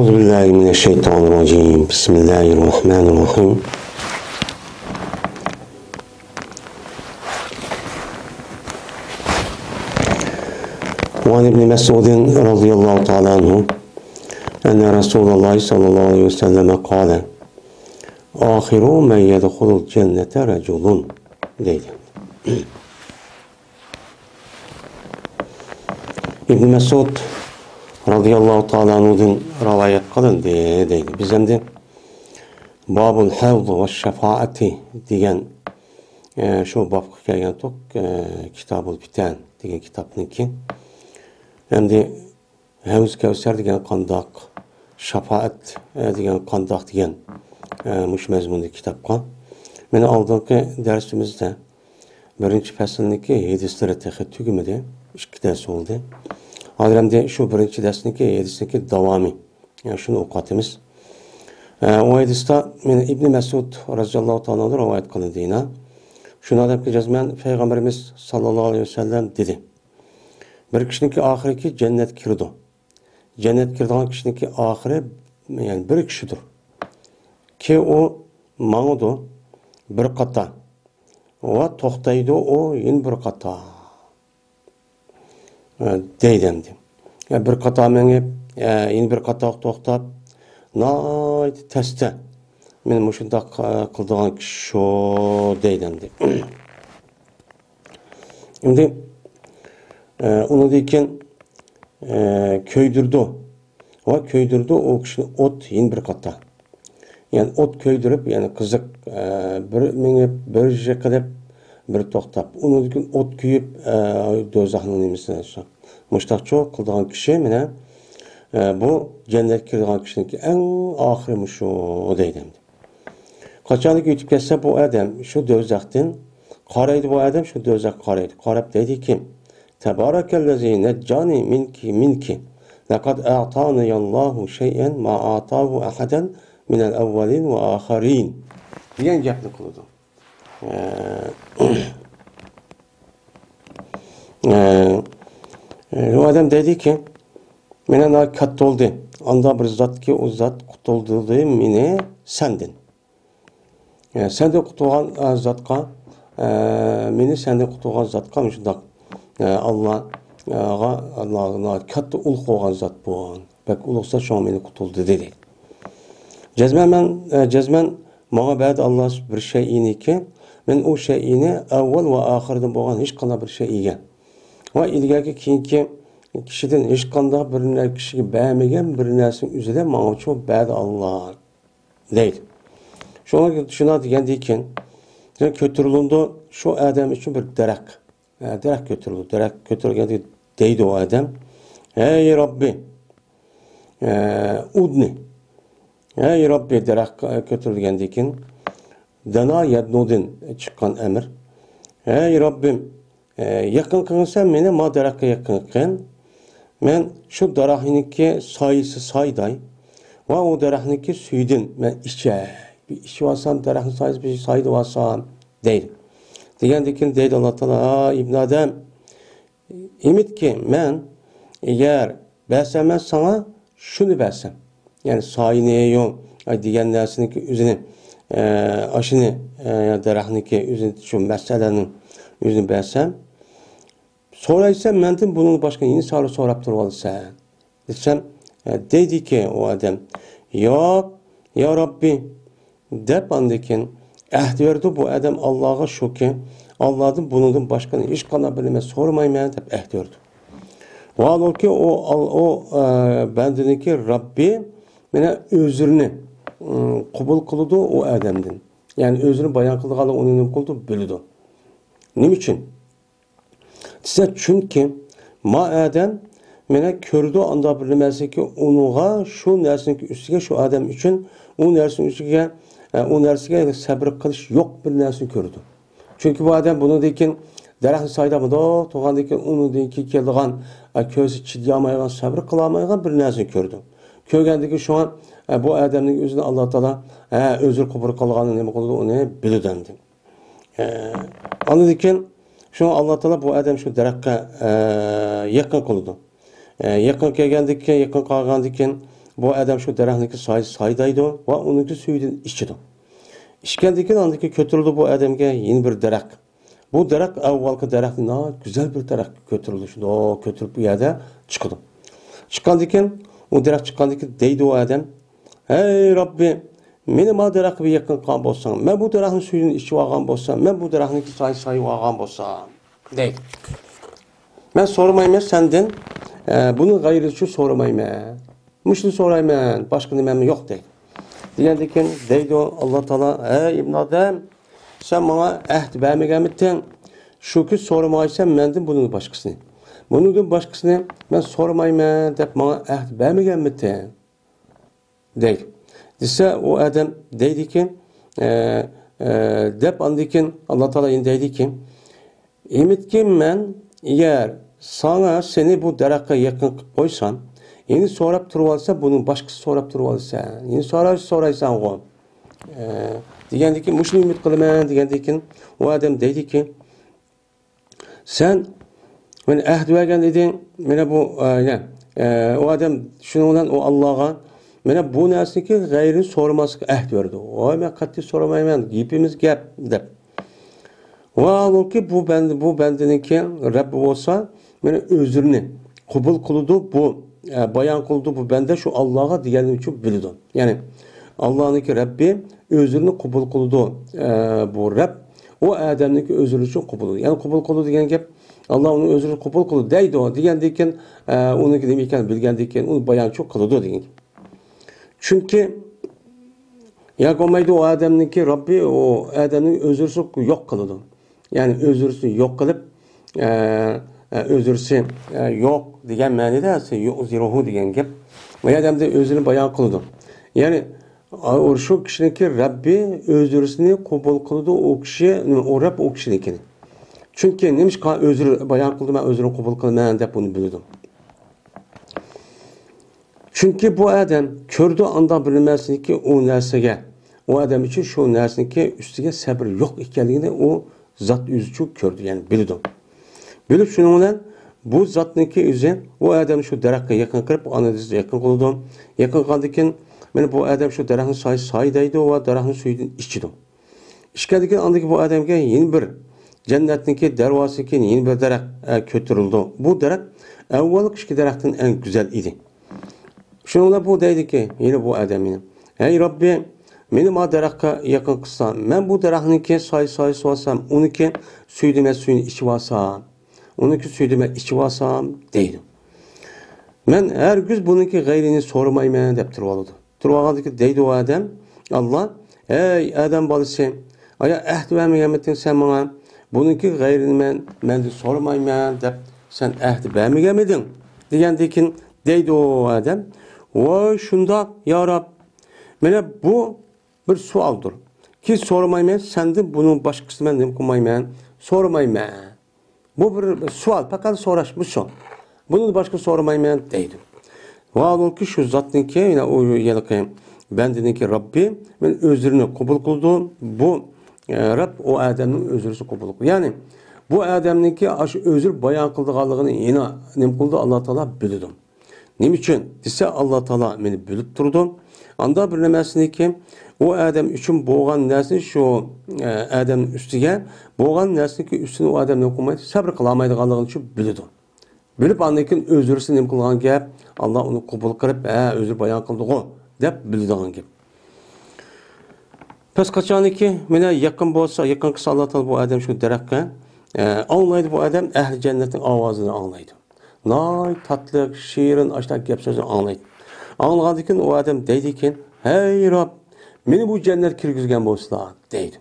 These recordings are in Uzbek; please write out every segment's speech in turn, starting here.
أعوذ بالله من الشيطان الرجيم بسم الله الرحمن الرحيم وعن ابن مسعود رضي الله تعالى عنه أن رسول الله صلى الله عليه وسلم قال آخر من يدخل الجنة رجل deydi. İbn Mesud radıyallahu ta'ala anhu'dan rivayet kılın deydi. Biz hem de Babul Havd ve Şefaati degan şu babga kelgan tok Kitabul Fitan degan kitapniki. Hem de Havz Kevser degan qandaq, Şefaat degan qandaq degan mush mazmundagi kitapqa. Meni oldingi darsimizda birinchi faslniki hadislar texi tugimidi, ikki dars oldu. Hozir şu birinchi darsniki hadisniki davomi. Yani shuni o'qiyapmiz. O hadisda meni İbn Mesud radhiyallohu ta'ala rivoyat qilindina. Shuni deb jazman Payg'ambarimiz sallallohu alayhi vasallam dedi. Bir kishiniki oxirgi jannat kirdi. Jannat kirdigan kishiniki oxiri yani bir kishidir. Ki o mağdu bir qata va to'xtaydi o yin bir qata deydi. Yani bir qata mengib yin bir qata to'xtab nayt teste men mushundaq qildigan kishi shu deydi. Endi uni dekin köydürdü. Va köydürdü o kishini ot yin bir qata. Yani ot köydürüp yani kızık bir mengib bir jaqilib bir to'xtab uni ot kuyib do'zaxning nimasini mushtaqcho qildigan kishi mana bu jannatga kirgan kishiniki eng oxiri shu deydi. Qachonki yetib kelsa bu odam shu do'zaxdan qaraydi, bu odam shu do'zaxga qaraydi. Qarab deydiki: "Tabarakallazi najjani minki laqad a'tani Allahu shay'an ma a'tahu ahadan minel evvelin ve ahirin" diyen gapni qildi. O adam dedi ki mena katta oldu. Anda bir zat ki o zat qutuldu meni sendin. Sende qutulgan zatqa meni sende qutulgan zatqa shundaq Allah'a katta ul qo'ygan zat bu. Bak ulug'sa shu meni qutuldu dedi. Cezmen mağa ba'd Allah bir şeyini ki men o şeyini avval ve ahirden bo'lgan hech qanday bir şey yegan. Va ilgaki keyingi kishiden hech qanday bir kishiga bermagan bir narsaning o'zida mağa shu ba'd Allah deydi. Shuna degandan keyin ko'tarildi shu odam uchun bir daraxt ko'tarildi. Daraxt ko'tarilganda deydi o odam: "Ey Robbi, udni." Ey Rabbi daraxt ko'tarilgandan keyin dana yadnudin chiqqan amr. Ey Rabbim, yaqin qilsan meni ma daraxtga yaqin qilgin. Men shu daraxtniki soyisi soyday va u daraxtniki suydin men ichay. Bir ichib olsam daraxtning soyisi bir soyda olsam deydi. Degandan keyin deydi Alloh taolo: "İbn Adam, umidki men agar bersam sana shuni bersam. Yani sayine yok diyen narsaniki özünü aşını daraxtniki özünü şu meselenin özünü bersem soraysam menden bunun başka insanı sorap durvalsa desem dedi ki o adam yok ya Rabbi dep andikin ahd verdi bu adam Allah'a şu ki Allah'ın bunun başka hiç kana bilme sormayman dep ahd verdi. Vallahi ki o bendiniki Rabbi mene özürünü kabul kıldı o adamdan. Yani özünü bayan kıldığı onun kıldı bölüdü. Niçin? Çünkü ma adam mene kördü anda bilmesi ki onuğa şu nersin ki üstüge şu adam için o nersin üstüge o nersige sabır kılış yok bir nersin kördü. Çünkü bu adam bunu dekin daraxtın saydamıda toğandaki onu deyki keldiğen közü çidyamaygan sabır kılamaygan bir nersin kördü. Köygəndəki şu an bu adamın özünü Allah Taala özür qubur qılğanı nə qıldı onu bilirdi. Anladıkən şu an Allah Taala bu adam şu daraxtga yaqin qıldı. Yaqin kelgəndikən yaqin qalğandikən bu adam şu daraxtniki saydaydı ve onunki suydan içidi. İçkendeki andaki kötürüldü bu adamga yeni bir daraxt. Bu daraxt avvalki daraxtdan güzel bir daraxt kötürüldü. Şunda o kötürüp bu yerda chiqdi. Chiqqandan o daraxt chiqqandan deydi o adam: "Hey Rabbi, meni ma daraxtga yaqin qilgan bo'lsang, men bu daraxtning suyini ichib olgan bo'lsam, men bu daraxtniki sayib olgan bo'lsam" deydi. Men so'ramayman sendan, buni g'ayri uchun so'ramayman. Mushuni so'rayman, boshqa nimam yo'q deydi. Degandan keyin deydi Alloh taolo: "Ey ibn Odam, sen menga ahd bermaganmiding? Shuki so'ramaysan mendan buning boshqasini. Buningdan boshqasini men so'ramayman deb menga ahd bermaganmiding?" deydi. Desa o adam deydi ki, deb andan keyin Alloh taolo endi deydi ki, "Emitki men eğer sana seni bu daraxtga yaqin qilib qo'ysam, endi so'rab turib olsa, buning boshqasi so'rab turib olsa, endi so'raysan go." Degandan keyin mushuni umid qilaman degandan keyin o adam deydiki, "Sen men ahd bergan eding, mana bu o adam shuning bilan o Allohga mana bu narsaniki g'ayrini so'ramaslikka ahd berdi. Voy men qat'iy so'ramayman, gapimiz gap" deb. Vallahi bu bendeniki Rabbi olsa meni özürünü qabul qildi, bu bayon qildi, bu bende şu Allah'a deganim uchun bildi. Yani Allah'niki Rabbi özürünü qabul qildi. Bu Rabb o Adam'niki özürü uchun qabul qildi. Yani qabul qildi degan gap Allah onun özürünü qabul qildi deydi o degandan keyin uniki nima ekanini bilgandan keyin uni bayon qildi degan. Çünkü yagomaydi o Adam'niki Rabbi o Adam'ning özürsi yo'q qildi. Yani özürsü yok kılıp özürsü yok degan ma'noda yo'q zirohu degan gap. Bu odamda o'zini bayon qildi. Yani shu kishiniki Rabbi özürsünü qabul qildi, o kishi o Rabb o kishinikini. Chunki nimishqa o'zini bayon qildi, men o'zini qabul qilmayman deb buni bildim. Chunki bu odam ko'rdi anda bilmasniki o narsaga. O odam uchun shu narsaniki ustiga sabr yo'q ekanligini o zat yüzü gördü yani bildim. Bilip şunun bilan bu zatniki yüzü o adam şu daraxtga yaqin qilib analizga yaqin qildi. Yaqin qilgandan keyin men bu adam şu daraxtning saydaydi va daraxtning suyidan ichdi. Ichgandan keyin andagi bu odamga yeni bir jannatniki darvozasiga yeni bir daraxt ko'tarildi. Bu daraxt avvalgi ikki daraxtdan eng güzel edi. Şunun bilan bu deydiki, yine bu odamning: "Ey Rabbi, meni ma daraxtga yaqin qilsam, men bu daraxtniki soy olsam, uniki suyini ichib olsam, uniki suyini ichib olsam" deydi. Men hergiz buniki g'ayrini so'ramayman deb turib oldi. Turib olgandiki deydi o odam, Allah: "Ey odam bolasi, aya ahd bermaganmiding sen menga? Buniki g'ayrini mendan so'ramayman deb sen ahd bermaganmiding?" degandan keyin deydi o odam: "Voy shundoq, ya Rob, mana bu bir sualdır. Ki sormayman, senden bunun başkasını ben nima qilmayman, so'ramayman. Bu bir sual, faqat so'rash bu son. Bunu başka so'ramayman deydi. Vallahi şu zatniki yine o yalqi bendeniki Rabbi men özrünü qabul qildim. Bu Rabb o adamning özrüsü qabul qildi. Yani bu adamniki aşı özür bayon qildiganligini yine nima qildi Alloh taolo bildi. Nima uchun desa Alloh taolo meni bilib turdi. Anda bir nimasiniki o adam üçün boğan nersin şu adamın üstüge boğan nersin ki üstüne o adam ne okumaydı sabır kılamaydıganlığını için bildi. Bilip andakin özürsü nem kılgan gap Allah onu kabul kırıp özür bayan kıldı o dep bildiğin gap. Pes kaçaniki mene yakın bolsa yakın kısa Allah taala bu adam şu daraxtga anlaydı bu adam ehli cennetin avazını anlaydı. Nay tatlı şiirin aşağı gap sözünü anlaydı. Anladıkın o adam deydi ki: "Hey Rab, meni bu cennet kirgizgen bolsa" deydi.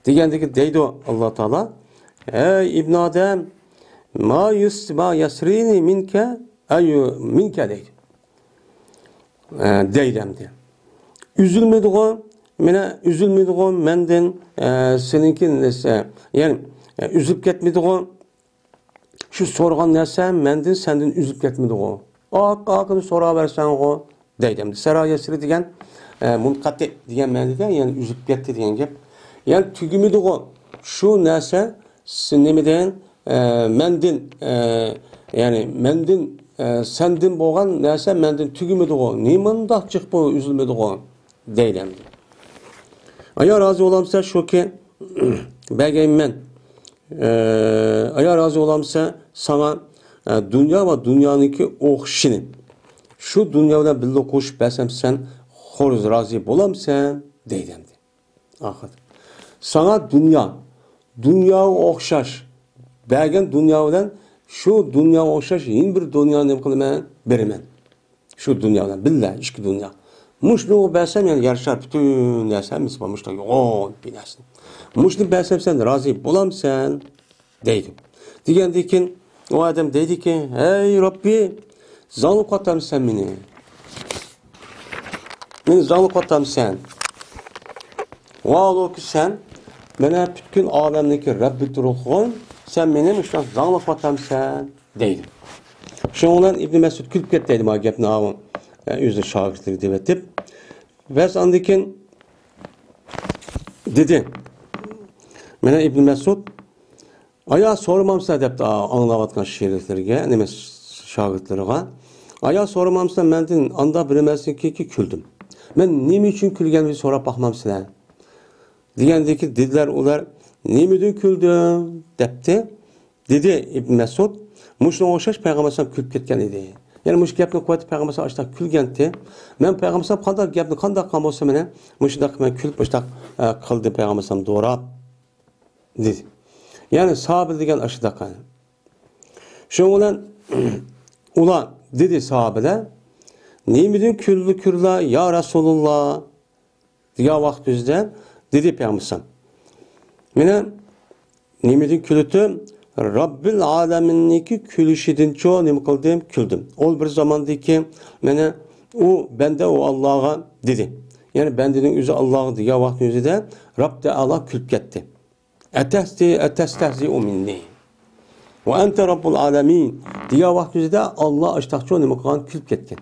Degandiki deydi Allah taala: "Ey ibn Adem, ma yasrini minke deydi. Deydemdi. Üzülmedi o, menden seninki nese, yani üzüp ketmedi o. Şu sorgan nese menden senden üzüp ketmedi o. Akını sora versen o deydemdi. Sera yasri degen munkati degan ma'noda, yani üzüp ketdi degan gap. Yani tugimidi o. Şu narsa nimeden mendin yani mendin sendin bo'lgan narsa mendan tugimidi-ku. Nimanda chiqib bu üzülmedi-ku deydim. Aya razı olamsa şuki bagayman. Aya razı olamsa sana dünya ve dünyanınki o'xshini shu dunyo bilan birga qo'shib bersam sen xo'riz rozi bo'lamsan deydim. Axir sana dunyo o'xshash bergan dunyo bilan shu dunyo o'xshash yin bir dunyoni nima qilaman beraman. Shu dunyo bilan birga ikki dunyo. Mushni bersam yani yarashar bütün narsamiz bor mushni yo'q binasini. Mushni bersam sen rozi bo'lamsan deydi. Degandan keyin o adam dedi ki, hey Rabbi, zalık atam sen beni. Beni zalık atam sen. Vallahi ki sen, bana bütün alemdeki Rabbi durulğun, sen benim işte zalık atam sen, dedi. Şundan İbn Mesud külüp get dedi, ma gepni ağın yüzü şagirtleri devetip. Ve sandıkin dedi, bana İbn Mesud, aya sormamsa dep anlavatkan şiirlerge, neme şagirtlerge. Aya sormamsa mendin anda bilemesin ki küldüm. Men nime için külgenimi sorap bakmam sizler. Degandeki dediler ular nimeden küldüm depti. Dedi İbn Mesud, muşuna o'xshash payg'ambar külüp ketgan edi. Yani mush gapni qo'yib payg'ambar ashta külgandi. Men payg'ambar qanday gapni qanday qilgan bo'lsa meni mushunda men külüp ashta qildi payg'ambar do'rab dedi. Yani sahabe degan aşıda kan. Şundan ulan dedi sahabeler, nimidin küllü kürla ya Resulullah diye vaktizde dedi Peygamber. Mene nimidin külütü Rabbil aleminiki külüşidin çoğu nim kıldım küldüm. Ol bir zamandaki mene o bende o Allah'a dedi. Yani bendenin yüzü Allah'a diye vaktizde Rabb de Allah külüp gitti. Etestehzi'u minni. Ve ente Rabbul alemin. Diye vaktizde Allah aştakçı onu kılan külüp ketken.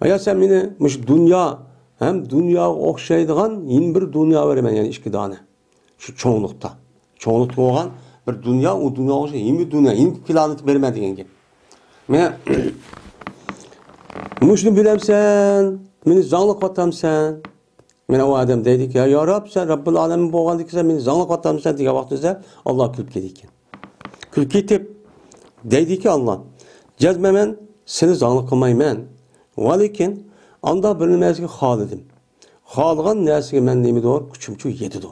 Aya sen beni dünya hem dünya okşaydıgan yeni bir dünya veremen yani iki tane. Şu çoğunlukta. Çoğunlukta olan bir dünya o dünya olsa yeni bir dünya, yeni bir planet vermedi gibi. Men muşnu bilemsen, beni zanlık atamsan. Mene o adam dedi ki ya Rab sen Rabbul alemin bo'lgandan keyin meni zanlık atamsan degan vaqtda Allah kulib ketdi. Kulib ketib dedi ki Allah, jazmaman seni zanlık qilmayman. Lekin anda bir narsaga xolidim. Xolgan narsaga men nemidir? Kuchimcha yetidi.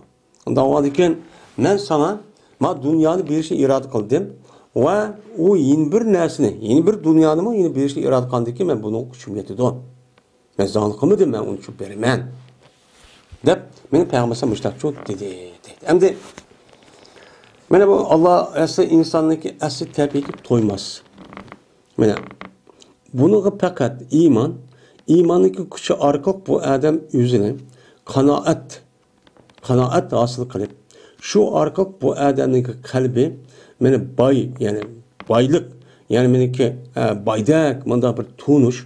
Unda lekin men sana ma dunyoni berishni iroda qildim va u yeni bir narsani, yeni bir dunyoni yeni berishni iroda qilgandan keyin men buni kuchim yetidi. Men zanlık qilmadim, men uni tushib beraman. Dep meni payg'ambar mushtaqcho dedi. Endi mana bu Allah asli insonniki asli tabiiy to'ymas. Mana buniga faqat iymonniki kuchi orqali bu odam o'zini qanoat hosil qilib, shu orqali bu odamning qalbi mana boy, ya'ni boylik, ya'ni meniki boydak, menda bir tunish,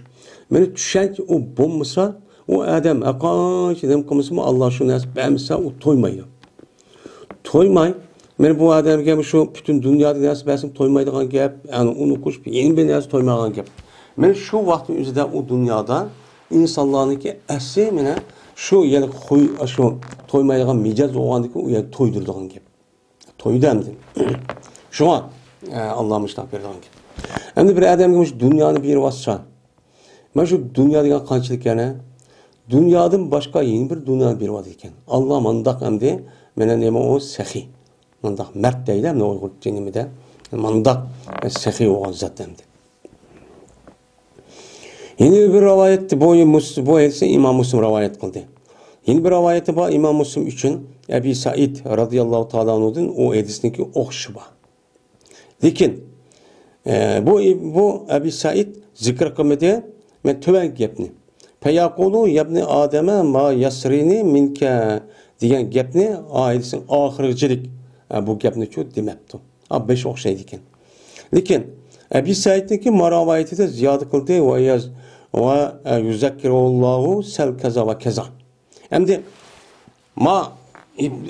meni tushunch u bo'lmasa o adam aqancha dem qilmasmi Allah shu narsa bermasa u to'ymaydi. To'ymay, men bu odamga shu butun dunyoda narsa bersin to'ymaydigan gap, ya'ni uni qo'shib yeni bir narsa to'ymagan gap. Men shu vaqt o'zida u dunyoda insonlarniki asli meni shu ya'ni shu to'ymaydigan mijoz bo'lgandiki u yer to'ydiradigan gap. To'ydamdi. Shuna Alloh mushtaq bergan gap. Endi bir odamga shu dunyoni berib olsa, mana shu dunyo degan qanchalik yana dünyadan başka yeni bir dünya bir var iken. Allah mandak emdi, menen neme o sehi. Mandak mert değil hem ne Uygur cenimide. Mandak sehi olan zat emdi. Yeni bir rivayeti bu ise İmam Müslim rivayet kıldı. Yeni bir rivayeti var İmam Müslim için Ebi Said radıyallahu ta'ala anh'ın o hadisindeki okşuba. Lakin bu Ebi Said zikr kılmadı ve töven gepni. Feyakulu yabni Adem'e ma yasrini minke degan gapni ayetsin oxirgichilik bu gapni chu demabdi. 5 o'xshaydi ekan. Lekin Abi Saidniki marovayatida ziyoda qildi va yuzakkirullohu sal kaza va kaza. Endi ma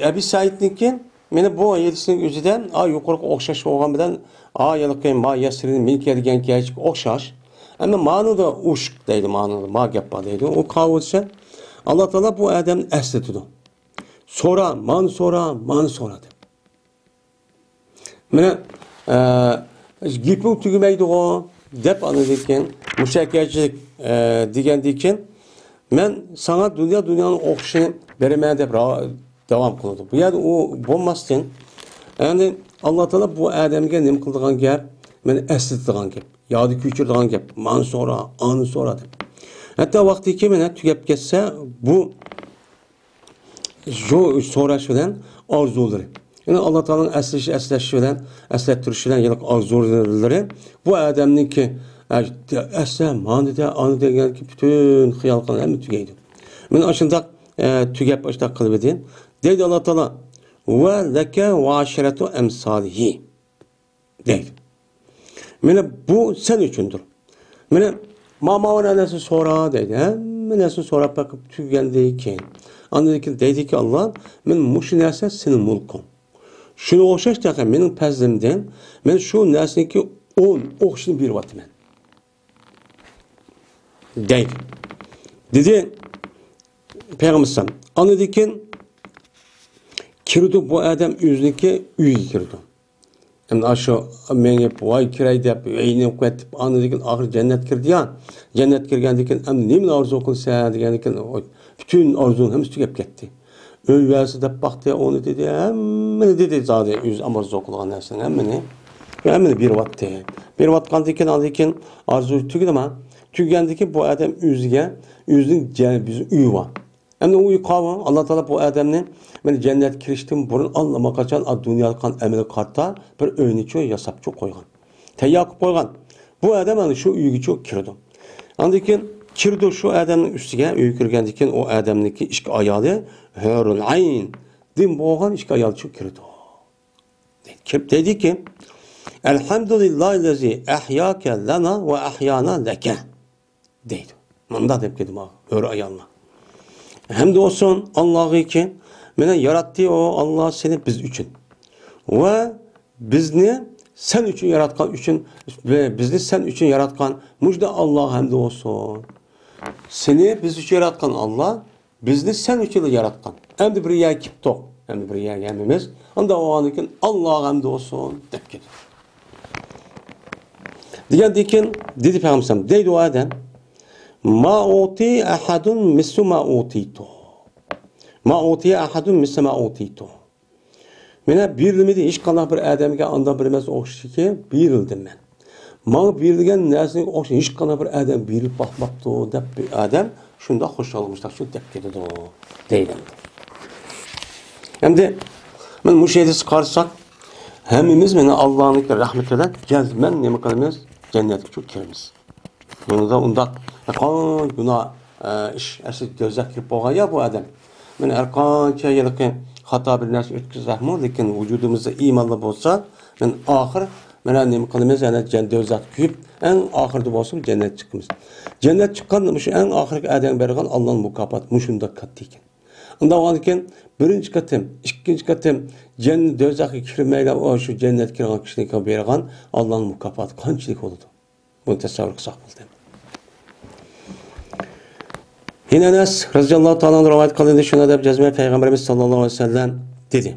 Abi Saidniki meni bu 7'sinin özüden yukarı okşaş olgan bilen yalqın ma yasrin milki degan gechik okşaş. Ama ma'noda ushq deydi, ma'noda ma gap bor deydi. O qavulsa Alloh taolo bu odamni eslatadi. So'ra, mani so'radi. Mana gaping tugamaydi o deb anladıkken, müşakkiyatçilik degandikken men sana dünyanın o'qishini beraman deb davom qiladi. Bu yerda u bo'lmasdan, ya'ni Alloh taolo bu odamga nima qildigan gap, meni eslatadigan gap, yodi ko'chiradigan gap, mani so'ra, ani so'ra deb. Hatta vaqtiki meni tugab ketsa, bu so'rash bilan orzulari. Yani Allah Teala'nın eslashi bilan, eslatirishi bilan yiliq orzulari bu odamniki asla manida, ani deganki bütün xiyol qilgan hamma tugaydi. Mana shundoq tugab boshqa qilib edi. Deydi Alloh Taolo: "Va laka va asharatu amsalihi." deydi. Mana bu sen uchundir. Mana mamavana nasıl so'ra deydi. Hamma narsa so'rab bakib tugandan keyin andan deydi ki Allah, men mushu narsa sening mulking. Şunu o'xshash taqa mening pazlimdan men shu narsaniki 10 o'qishni beryapman. Deydi. Dedi Peygamber anadikin kirdi bu adam o'ziniki uyga kirdi. Endi aşağı menga voy kiray deb uyni qo'yib anadikin oxir jannat kirdi ya. Jannat kirgandikin endi nima orzu qilsa degandikin bütün orzuni hammasi tugab ketdi. Öylesi de baktı onu dedi, hemen dedi zaten yüz amorzu okulan dersin, hemen bir vakti. Bir vatkandikin aldikin arzu tügüdü ama tügendiki bu adam yüzün bizim üyü var. Hem de uyu kavga Allah Teala bu adamni ben cennet kiriştim burun anlama kaçan dünyada kan emeli karta bir öğünüçü yasapçı koygan. Teyyakıp koygan. Bu adam hani şu üyü çok kirdi. Andikin kirdi şu adamın üstüge üyü kirgendikin o adamniki işki ayalı hörül ayn din boğan işki ayalı çok kirdi. Dedi ki Elhamdülillahillezi ahyake lana ve ahyana leke deydi. Manda deyip dedim ha hörü ayalına. Hem de olsun Allah'ı ki mene yarattı o Allah seni biz için. Ve bizni sen için yaratkan için ve bizni sen için yaratkan müjde Allah hem de olsun. Seni biz için yaratkan Allah bizni sen için yaratkan. Hem de bir yer kiptok. Hem de bir yer gelmemiz. Hem de o anıkin Allah hem de olsun. Dep diyen dikin dedi Peygamber deydi o adam ma uti ahadun mislu ma utitu. Ma uti ahadun mislu ma utitu. Mene birilmedi hiç kalan bir adamga anda bilmez o'xshi ki birildim men. Mana berilgan narsaga o'xshi hiç kalan bir adam berilib bakmaptı deb bir adam shunda xush olmuşlar shu deb ketadi deydi. Hem de men bu şeyde çıkarsak hemimiz meni Allah'ın rahmetiyle cezmen nima qilamiz? Cennetga çok kiramiz. Bunu da unda günah iş asıl gözak kirib bo'lgan ya bu adam. Men har qancha yilqi xato bir narsa o'tkazsakmi, lekin vujudimizda iymonli bo'lsa, men oxir mana nima qilamiz? Yana jannat kuyib, eng oxirda bo'lsin jannat chiqamiz. Jannat chiqqan shu eng oxirgi adam bergan Allohning mukofoti mushunda katta ekan. Unda o'g'an ekan birinchi qatim, ikkinchi qatim jannat do'zaxga kirmayla o shu jannat kirgan kishiga bergan Allohning mukofoti qanchalik bo'ladi? Buni tasavvur qilsak bo'ladi. Yine Enes radıyallahu ta'ala rivayet kılındı şuna da cezmen Peygamberimiz sallallahu aleyhi ve sellem dedi.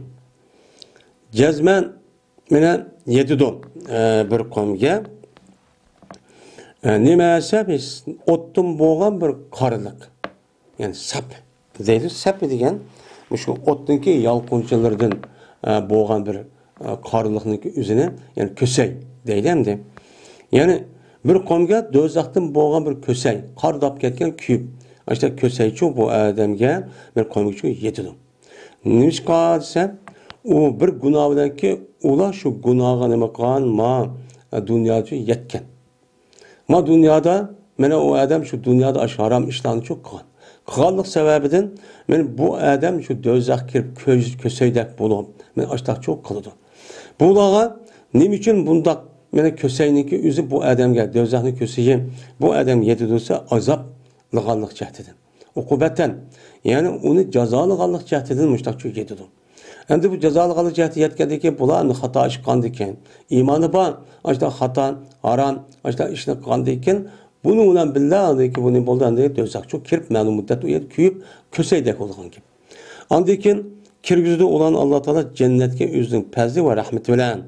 Cezmen mene yedidu bir komge nimese biz ottum boğan bir karılık. Yani sap deydi. Sap degen şu ottunki yalqınçılardan boğan bir karılıkның üzerine yani kösey deydi hem de. Yani bir komge dözaqtın boğan bir kösey qardap ketken küyüp İşte köseyçi bu adamga bir koymuqchi yetidi. Nishqa desa, u bir gunohdan ki ular shu gunohga nima qilgan ma dunyoga yetgan. Ma dunyoda mana o adam shu dunyoda harom ishlarni çok qilgan. Qilganlik sababidan men bu adam shu do'zax kirib köseydak bo'lib, men ashtaq çok qildi. Bularga nima uchun bundaq mena köseyniki o'zi bu adamga do'zaxni köseyi bu adam yetidilsa azap lığanlık cəhdidir. Uqubətən, yəni onu cəzalığanlıq cəhdidir müştaq çox yedidir. Endi bu cezalı cihati yetkendeki bular hata iş kandiken, imanı var, işte hata, haram, işte işini kandiken, bunu ulan billah ki bunu boldan diye dözak çok kirip ma'lum muddet uyup küyüp köseydek olgan gibi. Andikin kirgizde olan Allah Teala cennetke yüzün pezli ve rahmeti bilen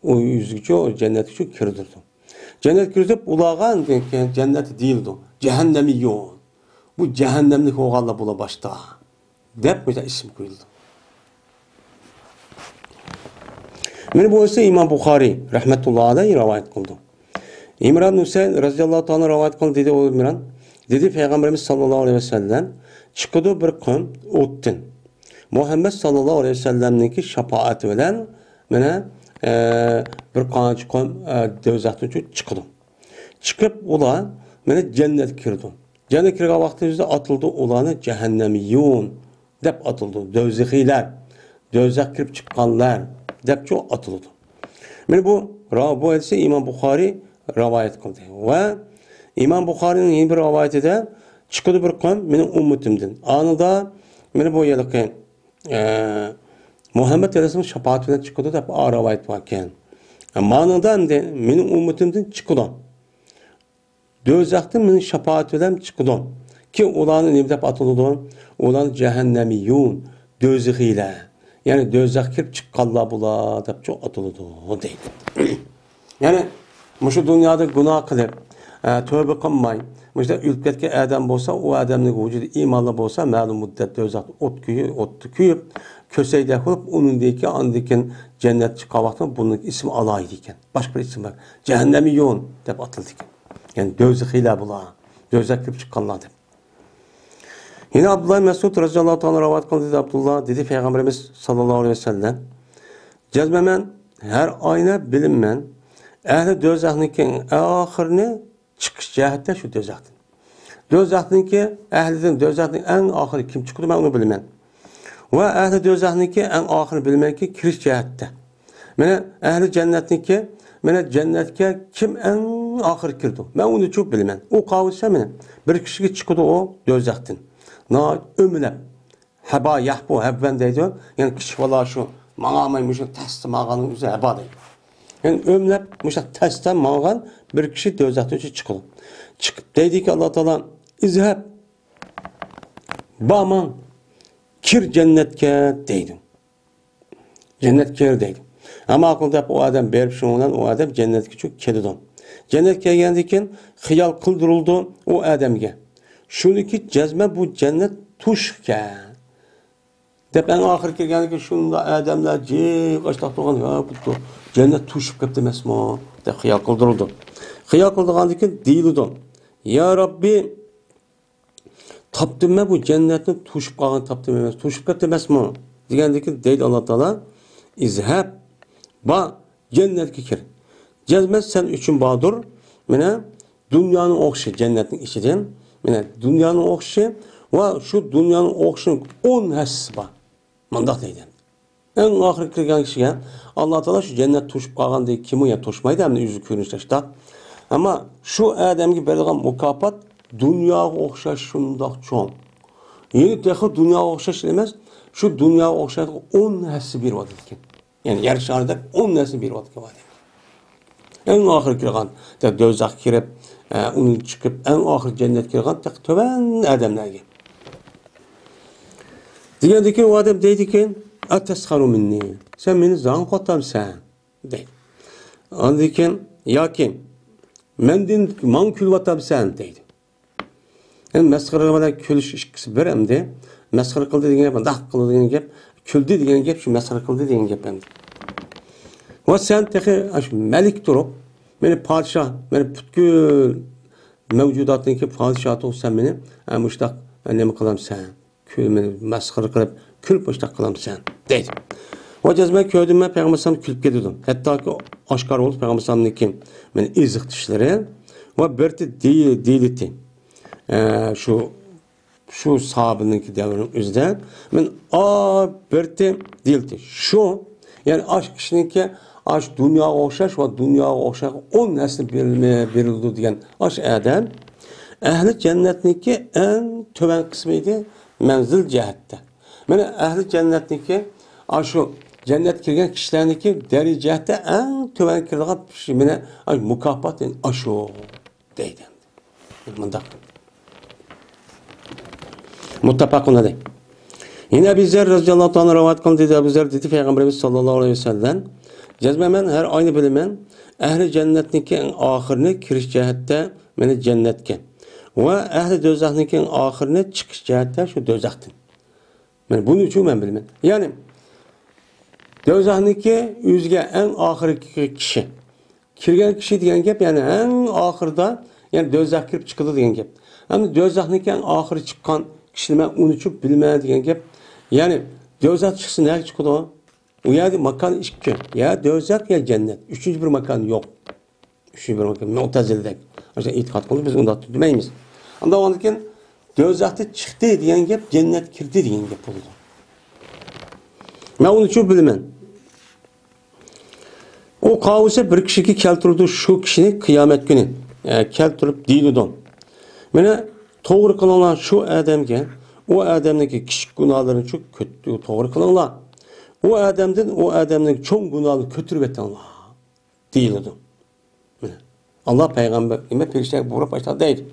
o yüzgücü o cenneti şu kirdirdi. Cennet kirdip ulağan cenneti değildi. Cehennemi yok. Bu cehennemlik oğalla bula başta. Dep mesela isim koyuldu. Meni bu ise İmam Bukhari rahmetullahi aleyhi rivayet kıldı. İmran Hüseyin radıyallahu ta'ala rivayet kıldı dedi o İmran. Dedi Peygamberimiz sallallahu aleyhi ve sellem çıkıdı bir kım ottin. Muhammed sallallahu aleyhi ve sellem'ninki şefaat bilen mene bir qancha kım dövzatdan çıkıdı. Çıkıp ular mene cennet kirdi. Cennet kirgan vaqtida atıldı ularni cehennemiyyun deb atıldı. Dövzihiler, dövzak kirib chiqqanlar deb çok atıldı. Mene bu hadisi İmam Bukhari rivayet kıldı. Ve İmam Bukhari'nin yeni bir rivayetinde çıkıdı bir kavm benim ümmetimden. Anında mene bu yılki Muhammed Aleyhisselam şefaatinden çıkıdı deb rivayet varken. Manada benim ümmetimden çıkıdı. Dözaktan mening şefaatinden çıkıdı. Ki ularni ne deb atıldı? Ular cehennemiyyun, dözihiler. Yani dözak kirib chiqqanlar bular deb çok atıldı deydi. Yani şu dünyada günah kılıp tövbe qilmay, işte o'lib ketgan odam bo'lsa, u odamning vujudi iymonli bo'lsa, ma'lum muddat dozaq o'tni kuyib, ko'sayda qilib, uningdagi andikin jannat chiqqan vaqtda buning ismi alaydi ekan. Boshqa bir ism bor. Jahannamiyyun deb atildi ekan. Yani dozaqlar bular. Dozaq kirib chiqqanlar deb. Yine Abdullah Mesud radıyallahu ta'ala rivayet kıldı Abdullah dedi Peygamberimiz sallallahu aleyhi ve sellem cezmemen her ayna bilinmen ehli dozaqning oxirini chiqish jihatda shu dozaqdan. Dozaqningki ahlidan dozaqning eng oxiri kim chiqdi men uni bilmayman. Va ahli dozaqningki eng oxiri bilmayki kirish jihatda. Mana ahli jannatningki mana jannatga kim eng oxiri kirdi? Men uni çok bilmayman. U qavlsa meni bir kishiga chiqdi o dozaqdan. Na ömlep haba yahbu habban deydi. Yani kishi valla şu mağamay muşu tasdi mağanın üzeri haba deydi. Yani ömlep muşu tasdan mağan bir kişi dozaqdan chiqdi. Çıkıp deydi ki Allah Teala izhab baman kir cennetke deydi. Cennet kir deydi. Ama akılda o adam berip şundan o adam cennetke çok kelidi. Cennetke geldikken xiyal kıldırıldı o adamga. Şuniki cezme bu cennet tuşke. Dep en ahir kelganki şunda adamlar cik açlaq turgan ya bu cennet tuşup kepti emasmi deb xiyal kıldırıldı. Xiyal kıldırgandan keyin deyildi. Ya Rabbi tapdım ben bu cennetni tuşup qalgan tapdım emas, tuşup kepti emasmi degandan keyin deydi Allah Taala izhab ba cennetga kir. Cezmet sen üçün badur. Mene dünyanın oxşı cennetin içinden. Mene dünyanın oxşı ve şu dünyanın oxşunun 10 həssisi var. Mandaq deydi. En ahir kirgan kişiye Allah Taala şu cennet tuşup qalgan deyib kimi ya toşmaydı hem de yüzü görünüşte. Ama şu adamga berilgan mukafat dunyoga o'xshash shundoq cho'ng. Yeni texi dunyoga o'xshash emas, shu dunyoga o'xshaydigan 10 narsa beryapti ekan. Ya'ni yer sharida 10 narsa beryapti ekan. En ahir kirgan, do'zax kirib, uni chiqib, en ahir jannatga kirgan to'ban odamlarga. Degandek o adam deydi ki, "Atasxaru minni." Sen meni zan qotamsan, deydi. Ondan keyin yoki mendin man kulvatamsan deydi. Yani mesxara bilan kulish ikkisi bir hamda mesxara qildi degan gap, daq qildi degan gap, kuldi degan gap, shu mesxara qildi degan gap hamda. Va sen tehi malik turib, meni podshoh, meni butkul mavjudotniki podshohi olsan meni, mushtaq nima qilamsan? Kul meni mesxara qilib, kulib mushtaq qilamsan deydi. O cezme gördüm ben Peygamber külüp gediyordum. Hatta ki aşkar oldu Peygamber kim? Ben izlik dişleri ve berti değildi. Şu sahabınınki devrin üzde. Ben berti değildi. Şu yani aşk kişininki aşk dünya okşaş ve dünya okşaş 10 nesli verildi diyen aşk adam ehli cennetninki en töven kısmıydı menzil cihette. Yani ehli cennetninki Aşu cennet kirgan kishilarniki darajada eng tuvan kirgan meni mukofot aşu deydi. Bunda. Muttafaqun alayh. Yine Ebu Zer radıyallahu anh rivayet kıldı dedi. Ebu Zer dedi Peygamberimiz sallallahu aleyhi ve sellem cezmemen her aynı bilimen ehli cennetniki en ahirini kiriş cihette meni cennetke ve ehli dözahniki en ahirini çıkış cihette şu dözaktin. Yani bunun için ben bilmem. Yani dözahniki yüzge en ahirki kişi. Kirgen kişi diyen gep yani en ahırda yani dözah kirip çıkıldı diyen gep. Yani dözahniki en ahiri çıkan kişini ben unutup bilmem diyen gep. Yani dözah çıksın ne çıkıldı o? O yani makan iki. Ya dözah ya cennet. Üçüncü bir makan yok. Üçüncü bir makan. Mu'tazil'dek. İşte itikat kıldı biz onu da tutmayız. Ama o andakin dözahta çıktı diyen gep cennet kirdi diyen gep oldu. Ben onu çok bilmem. O kavuşa bir kişiyi keltirdi şu kişini kıyamet günü. Keltirip deyildi. Mene doğru kılınan şu adamge o adamdaki küçük günahlarını çok kötü doğru kılınlar. O adamın çok günahını kötürüp etti Allah. Deyildi. Allah peygamber ime perişan buyruk başta değil.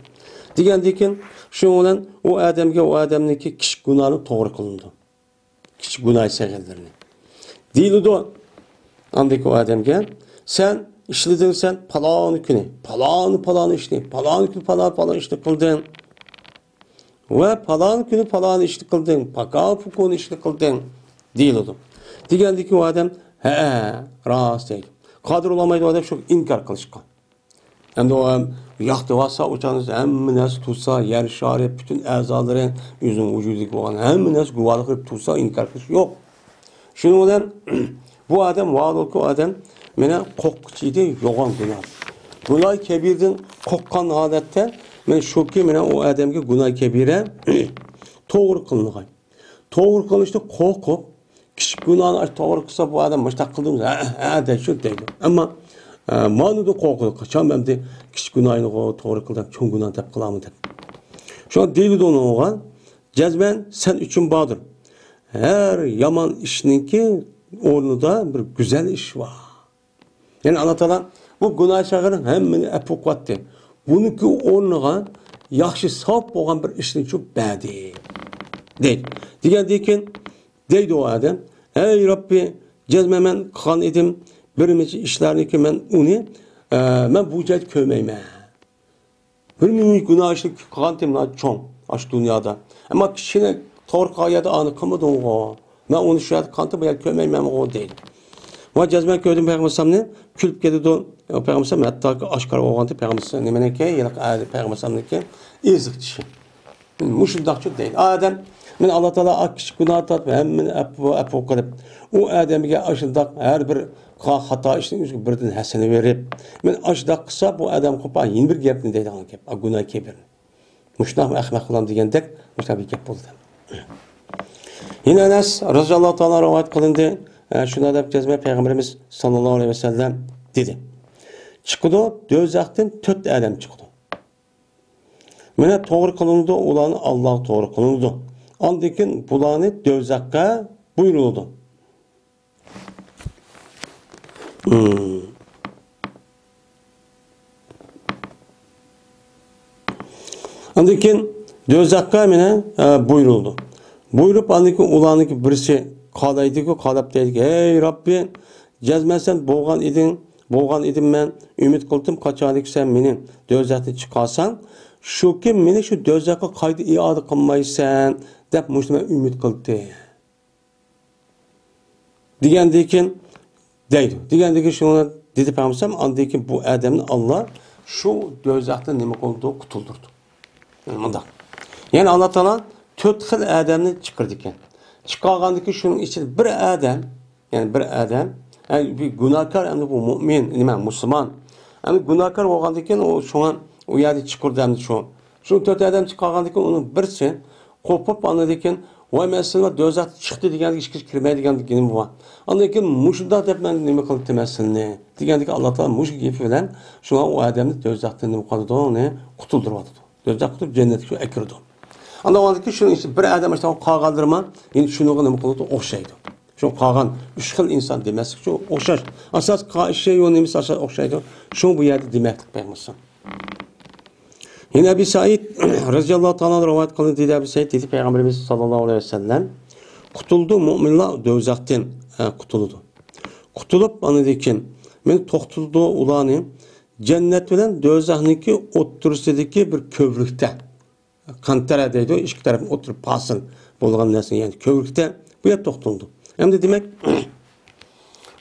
Digendikin şu olan o adamdaki küçük günahını doğru kılındı. Küçük günah segerlerini. Deyildi o. Andaki o adamge sen işledin sen palanı günü. Palanı işledin. Palanı günü palanı işledin kıldın. Ve palanı günü palanı işledin kıldın. Pakal işledin kıldın. Deyildi. Digendeki o adam rast değil. Kadir olamaydı o adam çok inkar kılışkan. Hem de o yaktı varsa uçağınız hem nasıl tutsa yer şari bütün azaları yüzün vücuduk olan hem nasıl güvalık tutsa inkar kılış yok. Şimdi o adam bu adam o adam mene kokçıydı yoğun günah. Günah kebirden kokkan adette men şu ki mene o adamki günah kebire doğru kılınır. Doğru kılışta kokup küçük günahını doğru kılsa bu adam başta kıldığımız de şu değil. Ama manu da korkuyor. Kaçan ben de küçük günahını doğru kıldık. Çok günah tep kılamı tep. Şu an değil de ona cezben sen için bağdır. Her yaman işinki orada bir güzel iş var. Yani anlatılan bu günah şahırın hemmini epokvattı. Bununki ornuna yaxşı saf olan bir işin çok badi. Değil. Diğerdikin deydi o adam. Ey Rabbi cezmemen kan edim. Birimiz işlerini ki ben onu ben bu cahit kövmeyme. Bir mühim günah işlik kan edim çok aç dünyada. Ama kişine torka ya da anı kamadı o. Ben onu şu an kantı bayar kövmeymem o değil. Ve cezmen kövdüm Peygamber'e külüp geldi o Peygamber'e hatta aşkar oğlandı Peygamber'e ne meneke ya Peygamber'e izikçi. Muşundakçı değil. Adam men Allah Teala akış günah tat hem men apo qilib o adamga aşındak her bir hata işin birden hasene verip men aşda qilsa bu adam qopa yeni bir gapni deydi o gap günah kebir. Muşnaq ahmaq qilam degandek muşta bir gap bo'ldi. Yine Enes radıyallahu ta'ala rivayet kılındı. Şuna da cezme Peygamberimiz sallallahu aleyhi ve sellem dedi. Çıkıdı dözaqdan 4 adam çıktı. Mene doğru kılındı olanı Allah doğru kılındı. Andikin bulanı dözaqqa buyuruldu. Andikin dözaqqa mene buyuruldu. Buyurup andikin ulanı birisi qalaydı ki qalab deydi. Ey Rabbi cezmesen bolgan edim men ümit qildim qachonlik sen meni dözaqdan chiqarsan shu ki meni shu dözaqqa qayta ioda qilmaysan deb mushtima ümit qildi. Degandekin deydi. Degandekin shuni dedi Peygamber andekin bu adamni Allah shu dözaqdan nima qildi qutuldurdi. Mundaq. Yani Allah Taala 4 xil adamni chiqirdi ekan. Chiqargandiki shuning ichida bir adam, yani bir adam yani bir günahkar hem de bu mümin, nima Müslüman. Yani günahkar bo'lgandan keyin o şu an u yerda chiqirdi ham shu. Shu 4 adam chiqargandan keyin uni birisi qo'pib andan keyin voy masala dozat chiqdi degandek ishga kirmaydiganligini bu. Andan keyin mushunda deb men nima qilib demasinni degandek Alloh taolo mush gapi bilan shuna o odamni dozatdan nima qildi, uni qutuldirdi. Dozat qutib jannatga akirdi. Andan keyin shuning için bir adam işte qolgandirma, endi shuni nima qildi o'xshaydi. Şu qolgan 3 xil inson demaslik, şu o'xshash. Asos şey yo'q nimiz asos o'xshaydi. Shu bu yerda demaklik bo'lmasa. Yine Ebu Said radıyallahu ta'ala rivayet kılındı dedi Ebu Said dedi Peygamberimiz sallallahu aleyhi ve sellem kutuldu müminler dövzakten kutuldu. Kutulup anı dekin men toxtuldu ulanı cennet bilen dövzakniki otursidiki bir kövrükte kantara deydi o iki tarafın oturup pasın bolğan narsa yani kövrükte bu yer toxtuldu. Hem de demek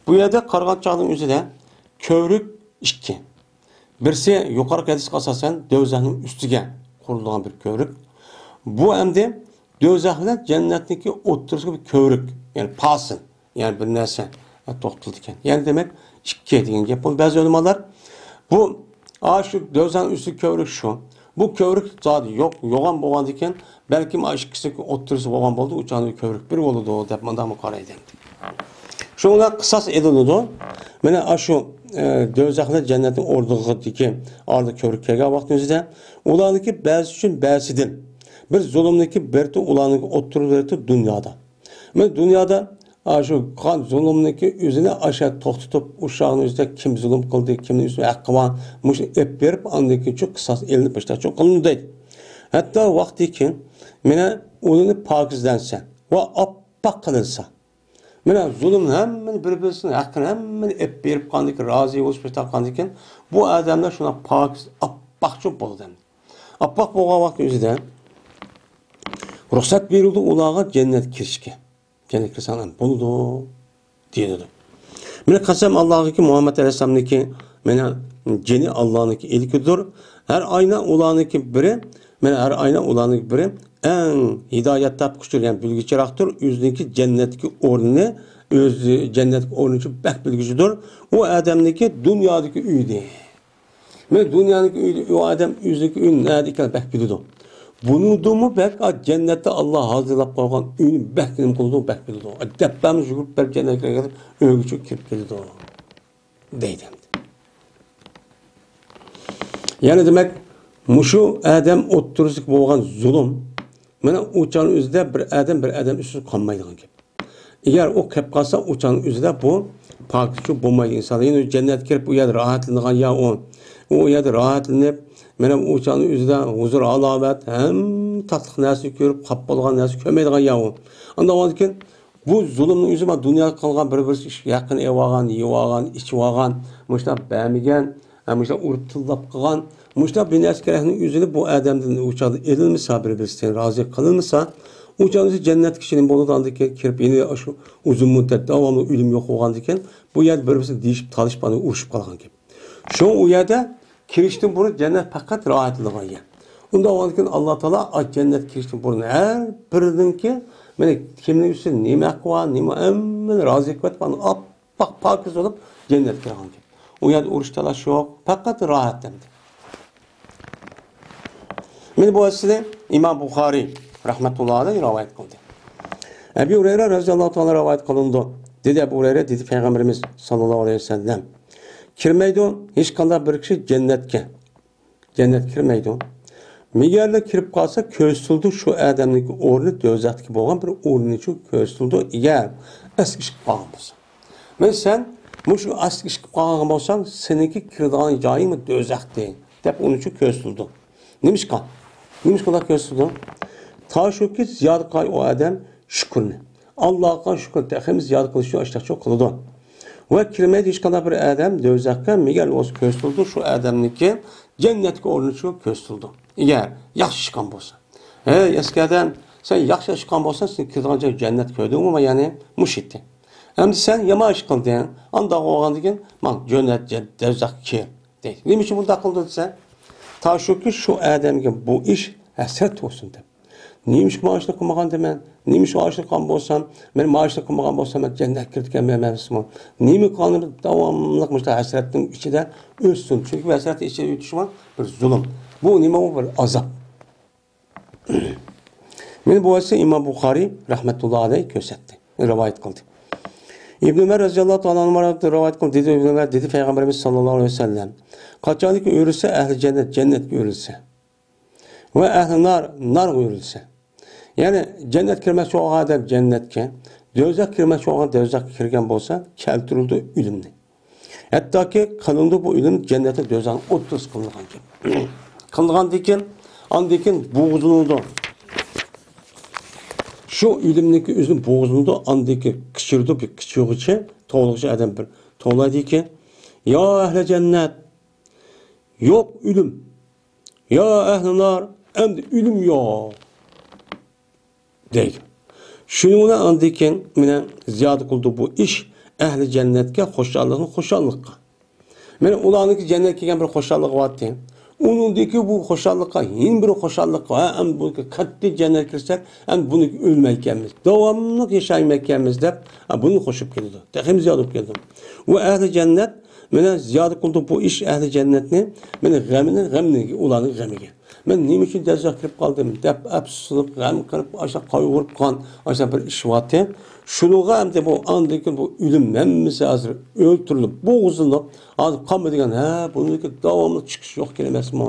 bu yerde qarğan çağının üzerinde kövrük iki. Birisi yukarı hadisga asasen dövzahning ustiga qurilgan bir kövrük. Bu endi dövzah bilan jannatniki o'ttirishga bir kövrük. Yani pasın. Yani bir narsa to'xtaldi ekan. Yani demek ikki degan gap. Ba'zi ulamolar bu shu dövzahning usti kövrük şu. Bu kövrük zodi yo'q, yo'g'on bo'lgan ekan, balkim ikkisi o'ttirisi bo'lgan bo'ldi, uchani kövrük bir bo'ldi deb manda qaraydi. Şunlar qisas edildi. Mana shu dövzaklar cennetin orduğundaki ardı körükkerge vaxtımızda ulanıki bəzi üçün bəzidir. Bir zulümdeki berti ulanıki otururdu dünyada. Men dünyada şu kan zulümdeki üzerine aşağı toxtutup uşağın üzerinde kim zulüm kıldı, kimin üzerine hakkı var, muş ep berip andaki çok kısas elini başta çok kılındı. Hatta vakti ki mene ulanı pakizlense ve appak kılınsa mana zulm hammani bir-birisini haqqini hammani ep berib qandik rozi bo'lib ketgan ekan bu odamlar shuna pokiz oppoqchi bo'ldi. Oppoq bo'lgan vaqt o'zida ruxsat berildi ularga jannat kirishga. Jannat kirsan bo'ldi dedi. Mana qasam Allohga Muhammad alayhisolamniki mana jini Allohniki ilkidir. Har ayna ularniki biri, mana har ayna ularniki biri en hidayet tapkıştırgan bilgiçiraktır. Yüzdeki cennetki ornini, öz cennetki ornini için bek bilgicidir. O adamdaki dünyadaki üydi. Ve dünyadaki üydi, o adam yüzdeki üyünün nerede iken bek biliyordu. Bunu dumu bek cennette Allah hazırlap koygan üyünü bek bilim kıldı, bek biliyordu. Deppemiz yürüp bek cennetine gelip övgüçü kirip geliyordu. Deydim. Yani demek muşu adam oturusuk boğan zulüm mana uçanın üzerinde bir adam üstü kalmaydigan gap. Eğer o kep kalsa uçanın üzerinde bu pakçı bo'lmaydi inson. Yani cennet kirib bu yerda rahatlangan ya o yerda rahatlanib mana uçanın üzerinde huzur alavet hem tatlı narsa ko'rib qap bo'lgan narsa ko'rmaydigan ya o. Anda olgan bu zulmning yüzü ma dunyoda qilgan bir ish yaqin evagan, yevagan, ichvagan, mushta bamigan, mushta urib tillab qilgan Muşta bin askerinin yüzünü bu adamdan uçadı edilmişse bir razı kılınmışsa uçağınızı cennet kişinin boludandık kirip yeni şu uzun müddet devamlı ölüm yok olgandıkken bu yer birbirine değişip talışıp uruşup kalgan gibi. Şu o yerde kiriştin bunu cennet fakat rahatlığa yer. Onda olgandıkken Allah Teala cennet kiriştin bunu her birinki yani kimin üstüne nime akva nime emmen razı etmek bana pakiz olup cennet kirgan gibi. O yerde uruş talaş yok fakat rahatlandı. Men bu hadisde İmam Bukhari rahmetullahi aleyh rivayet kıldı. Ebu Hureyre radıyallahu ta'ala rivayet kılındı. Dedi Ebu Hureyre dedi Peygamberimiz sallallahu aleyhi ve sellem kirmeydi hiç qanday bir kişi cennetke. Cennet kirmeydi. Meğerle kirip kalsa köstüldü şu adamdaki ornu dövzatki bo'lgan bir ornu için köstüldü. Eğer eski iş qilgan bo'lsa. Men sen şu eski iş qilgan bo'lsang seninki kirdigan joying dövzakdi deb onun için köstüldü. Neymiş kan? Neymiş kadar köstüldü? Ta şu ki ziyade kay o adam şükürünü. Allah'a şükür tehim ziyade kılışıyor işte çok kılıdı. Ve kirmeydi hiç kadar bir adam dövzakka migel olsun köstüldü şu adamniki cennetki ornu çok köstüldü. Eğer yaxşı çıkan bolsa. Eski adam sen yaxşı çıkan bolsan sen kirdiğince cennet köydün ama yani muşitti. Hem de sen yama iş kıldın. Anda oğlan degen man cennet dövzak ki değil. Neymiş bunu da kıldı sen? Ta şu ki şu adamga bu iş hasret olsun deb. Neymiş maaşını kılmagan demen, neymiş maaşını kılgan bolsam, men maaşını kılmagan bolsam men cennet kirdiken mememsin. Neymi kanır davamlılık müşte hasretin içinde ölsün. Çünkü hasret içinde ütüşman bir zulüm. Bu neymi o bir azap. Men bu hadisi İmam Bukhari rahmetullahi aleyh kösetti. Rivayet kıldı. İbn Ömer radıyallahu ta'ala rivayet kıldı. Dedi İbn Ömer dedi Peygamberimiz sallallahu aleyhi ve sellem. Kaçanlık örülse ehli cennet cennet görülse ve ehli nar nar görülse. Yani cennet kirmesi o adam cennetke, dözak kirmesi o adam dözak kirgen bolsa, keltirildi ölümni. Hatta ki kılındı bu ölüm cennete dözak 30 kılıngan ki. Kılıngan dikin, andikin boğuzulundu. Şu ölümdeki üzüm boğuzulundu, andiki kışırdı bir kışırıcı, toğluqçı adam bir toğlaydı ki, ya ehle cennet, yok ölüm, ya ehle nar, emdi ölüm yok. Deydi. Şununla andiken mene ziyade kıldı bu iş ehli cennetke hoşallıkka. Mene ulanıki cennet kelgen bir hoşallık vardı. Onundaki bu hoşallıkka yeni bir hoşallık var. Hem bu katli cennet kirsek hem bunu ölmeykemiz. Devamlı yaşaymaykemiz de bunu hoşup geldi. Hem ziyade geldi. Bu ehli cennet mene ziyade kıldı bu iş ehli cennetini mene gamini ulanık gamige. Ben neyim için dezak kirip kaldım, dep apsılıp, gam kırıp, aşağı kayvurup kan, aşağı bir iş vatı. Şunuğa hem de bu andaki bu ölüm hemmisi hazır öldürülüp, boğuzulup, azıp kanma degen, bunun devamlı çıkış yok gelemez mi?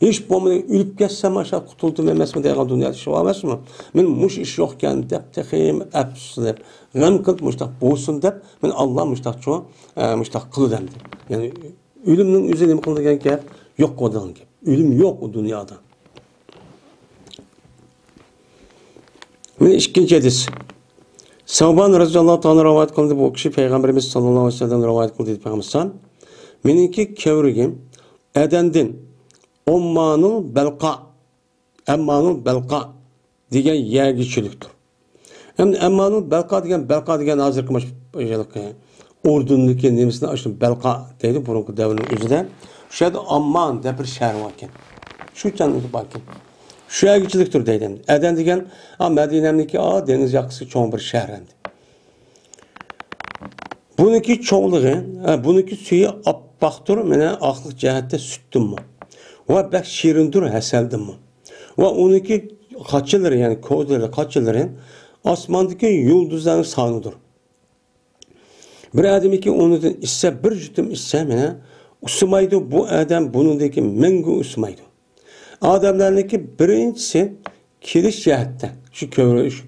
Hiç bu ölüp geçsem aşağı kutuldum emez mi degen dünyada iş var mı? Ben muş iş yokken dep tekiyim apsılıp, gam kırıp müştak boğulsun dep, ben Allah müştak çoğu, müştak kılı demdi. Yani ölümün üzerine kıldıgan ki yok kodan ki. Ölüm yok o dünyada. Mene ikinci hadis. Savban radıyallahu ta'ala rivayet kıldı bu kişi Peygamberimiz sallallahu aleyhi ve sellem rivayet kıldı Peygamberimiz. Meniki kevrigim edendin ummanul belqa degan yergichilikdir. Hem emmanul belqa degan hozirgi ordundagi nemisini açtım belqa deydi burungi davrning o'zida. Şu yerda Amman deb bir shahar bor ekan. Shu chanligi bor ekan. Shu yergichilikdir deydi. Adan degan Madinamniki dengiz yoqasi cho'ng bir shahar endi. Buniki cho'nglig'i, buniki suyi oppoqdir, mana oqliq jihatda sutdimmi. Va bak shirindir, hasaldimmi. Va uniki qochilari, ya'ni ko'zlari, qochilari osmondagi yulduzlarning sonidir. Bir adamiki ondan isse bir jutum isse mana usmaydı bu adam bunundaki mengu usmaydı. Adamlarniki birincisi kiriş jihatda şu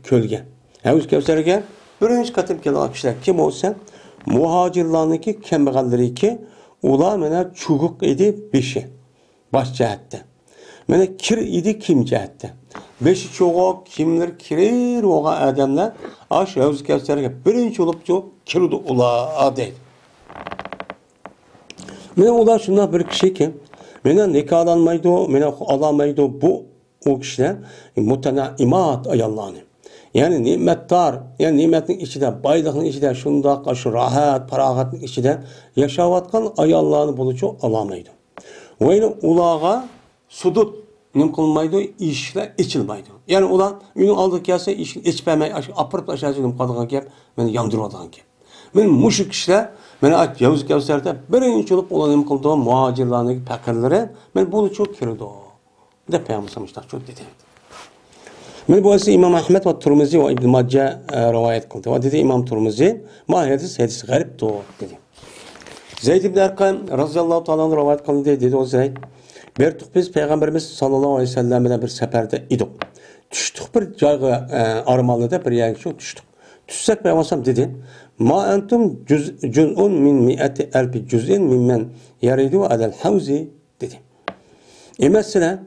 kölge. Havuz Kevser'e birinci katım kelgan kişiler kim olsa muhacirlarniki kambag'allariki ular mana çuguq edi beshi bosh jihatda. Mana kir edi kim jihatda. Beshi çoğuk kimler kirir oğa adamlar aş Havuz Kevser'e birinci olup kirdi ular deydi. Mene ular şundan bir kişi ki, mene nikahlanmaydı, mene alamaydı bu o kişiler mutenaimat ayallarını. Yani nimettar, yani nimetin içinde, baylığın içinde, şundak, şu rahat, parahatın içinde yaşavatkan ayallarını bulucu alamaydı. Ve yine ulağa sudut nim kılmaydı, işler içilmaydı. Yani ulan ünün aldık gelse işin içpemey, apırıp aşağıcı nim kaldığı gibi, beni yandırmadan gibi. Ben muşuk kişiler, ben Yavuz Kevser'de birinci olup olanım kıldığım muhacirlarındaki fakirlere ben bunu çok kirdi o. De Peygamberimiz çok dedi. Ben bu hadisi İmam Ahmed ve Tirmizi ve İbn Majah rivayet kıldı. Ve dedi İmam Tirmizi, ma hadis garip o dedi. Zeyd ibn Erkam radıyallahu ta'ala rivayet kıldı dedi o Zeyd. Bertuk biz Peygamberimiz sallallahu aleyhi ve sellem ile bir seferde idik. Düştük bir cayga armalıda bir yer çok düştük. Düşsek Peygamberim dedi. Ma entum cüz'un min mi'ati elfi cüz'in mimmen yaridu alel havzi dedi. Mesela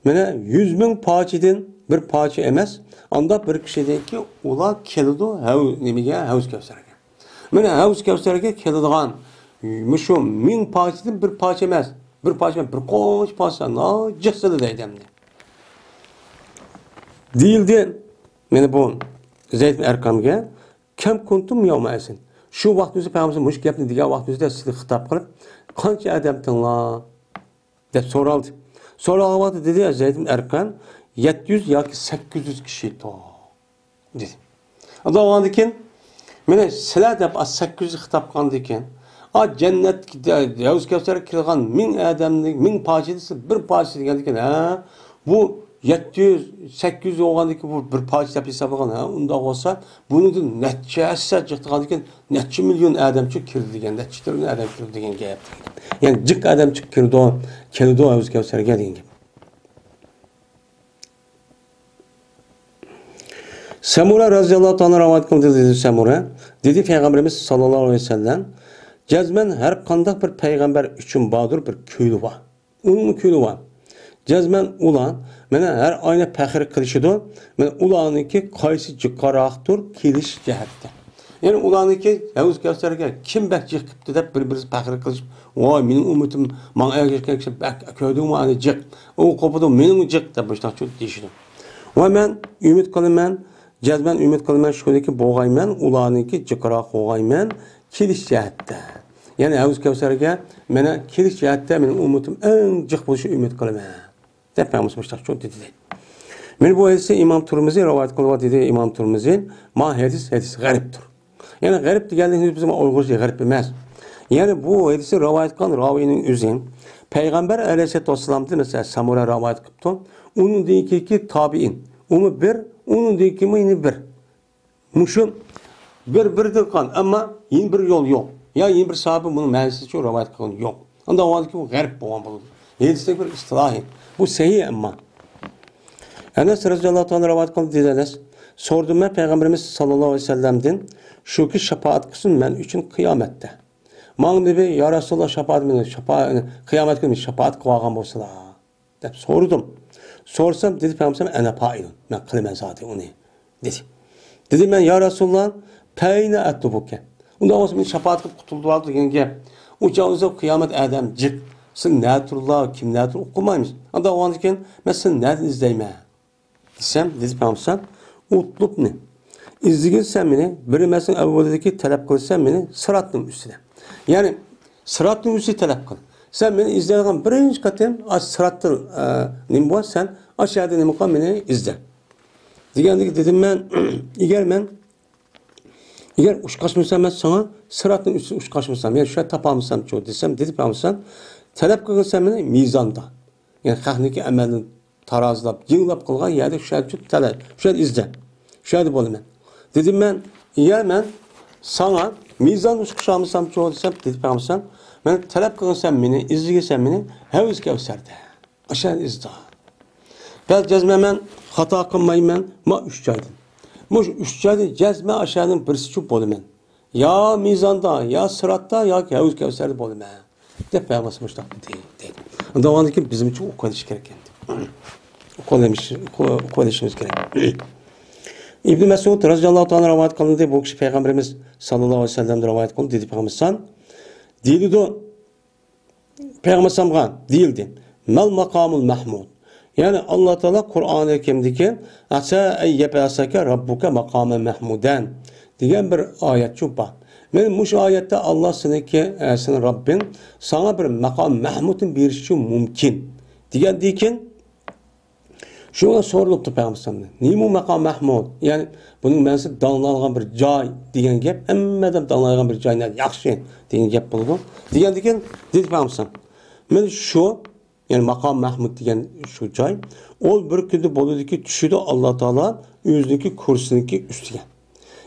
mana 100.000 parçadan bir parça emas, anda bir kişideki ular keldi nimaga Havuz Kevserga. Mana Havuz Kevserga keladigan shu 1000 parçadan bir parça emas, bir parça bir qo'sh parça najisli deydi. Deyildi. Mana bu Zeyd ibn Erkamga kim kuntum yawmasin. Şu vaqtimizda Peygamberimiz mush gapni degan vaqtimizda sizga xitob qilib, qancha odam tinglar deb so'raldi. So'ralganda dedi Zeyd ibn Erkam 700 yoki 800 kishi to dedi. Allohdan keyin mana sizlar deb 800 xitob qilgan ekan. Jannatga Yavuz Kevserga kirgan 1000 odamning 1000 parchasi bir parcha degan ekan. Bu 700-800 olgandaki bu bir parça deb hisoblagan. Unda olsa bunun necha chiqdigan ekan, necha million odam kirdi degan, necha trillion odam kirdi degan gap. Yani jiq odam kirdi, keldi Havuz Kevserga degan gap. Samura radhiyallohu anhu rivoyat qildi dedi Samura. Dedi Payg'ambarimiz sallallohu alayhi vasallam, jazman har qanday bir payg'ambar uchun bordir bir ko'li bor. Uning ko'li bor. Jazman ular mana har oyna faxr qilishidi. Mana ularniki qaysi jiqaroqdir kelish jihatda. Yani ularniki Havuz Kevser'e kim bak jiqibdi deb bir-birisi faxr qilishib, "Voy, mening ummitim menga ergashgan bak ko'rdingmi ani jiq. U qo'pidi mening jiq" deb boshqa deyishdi. Va men umid qilaman, jazman umid qilaman shuniki bo'g'ayman, ularniki jiqaroq bo'g'ayman kelish jihatda. Yani Havuz Kevser'e mena kelish jihatda mening ummitim eng jiq bo'lishi umid qilaman. Deb boshqa dedi. Men bu hadisi İmam Turmizi rivoyat qilib dedi İmam Turmizi, "Ma hadis g'aribdir." Yani garip deganligimiz bizim Uyg'urcha garip emas. Yani bu hadisi rivoyat qilgan raviyning o'zi Payg'ambar alayhisolatu vasallamni mesela Samura rivoyat qilibdi. Uning deyiki tabiin. Uni bir, uning deyiki bir. Mushu bir qilgan, ammo yin bir yo'l yo'q. Ya yin bir sahabi buni ma'nosini uchun rivoyat qilgan yo'q. Unda o'yladiki bu garip bo'lgan bo'ladi. Hadisdagi bir istilohi. Bu sahih ammo. Enes radhiyallohu anhu rivoyat qildi dedilar. Sordum ben Peygamberimiz sallallahu aleyhi ve sellem'den şu ki şefaat kısım ben için kıyamette. Man dedi ya Resulallah şefaat kıyamet günü şefaat kıvagan bolsa dep sordum. Sorsam dedi Peygamberimiz ene pailun. Ben kılmam zaten onu dedi. Dedim ben ya Resulallah peyne etti bu ki. Ondan sonra ben şefaat kılıp kurtuldular degan gap. Uçağınızda kıyamet adam cik. Sen ne turlar kim ne tur okumaymış. Ondan o anken ben sen ne izleyme. Desem dedi Peygamberimiz utlub ne? İzleyirsen beni, bir mesela evveldeki talep kılırsan beni sıratın üstüne. Yani sıratın üstüne talep kıl. Sen beni izlerken birinci katım sıratın ne bu? Sen aşağıda ne mukam beni izle. Diyendeki dedim ben, eğer uçkaşmışsam ben sana sıratın üstüne uçkaşmışsam, yani şöyle tapammışsam çoğu desem, dedi peygamber talep kılırsan beni mizanda. Yani kahniki emelin tarazlap, yığılap kılgan yerde şöyle izle. Şöyle bolayım ben. Dedim ben, ben sana mizan uçkuşamısam çoğu desem, dedi Peygamber ben talep kılırsan beni, izleyirsen beni, Havuz Kevser'de. Aşağı izle. Ben cezmemen, hata kılmayım ben, ma 3 aydım. Bu 3 aydı cezme aşağıdan birisi çok bolayım ben. Ya mizanda, ya sıratta, ya Havuz Kevser'de bolayım ben. De Peygamber müştak dedi. Davandaki bizim için o kadar iş gerekendi. Kolaylaşımız gerek. İbn Mesud radhiyallohu anhu rivoyat qildi, bu kishi Payg'ambarimiz sallallohu alayhi vasallam rivoyat qildi, dedi Payg'ambar deyildi. Payg'ambar deyildi. Mal maqamul mahmud. Yani Allah Teala Kur'an-ı Kerim'deki asa eyyebasaka rabbuka maqamen mahmudan degan bir oyat var. Men mush oyatda Allah senin Rabbin sana bir maqam mahmudni berishi mumkin degandikin şuna soruluptu Peygamber'e. Nimu maqam mahmud? Yani bunun ma'nosi danlangan bir joy degan gap, hammadan danlangan bir joylar yaxshi degan gap bo'ldi. Degandikin dedi Peygamber. Men shu yani maqam mahmud degan shu joy, ol bir kunda bo'ladiki tushidi Allah Taala o'ziniki kursiniki ustiga.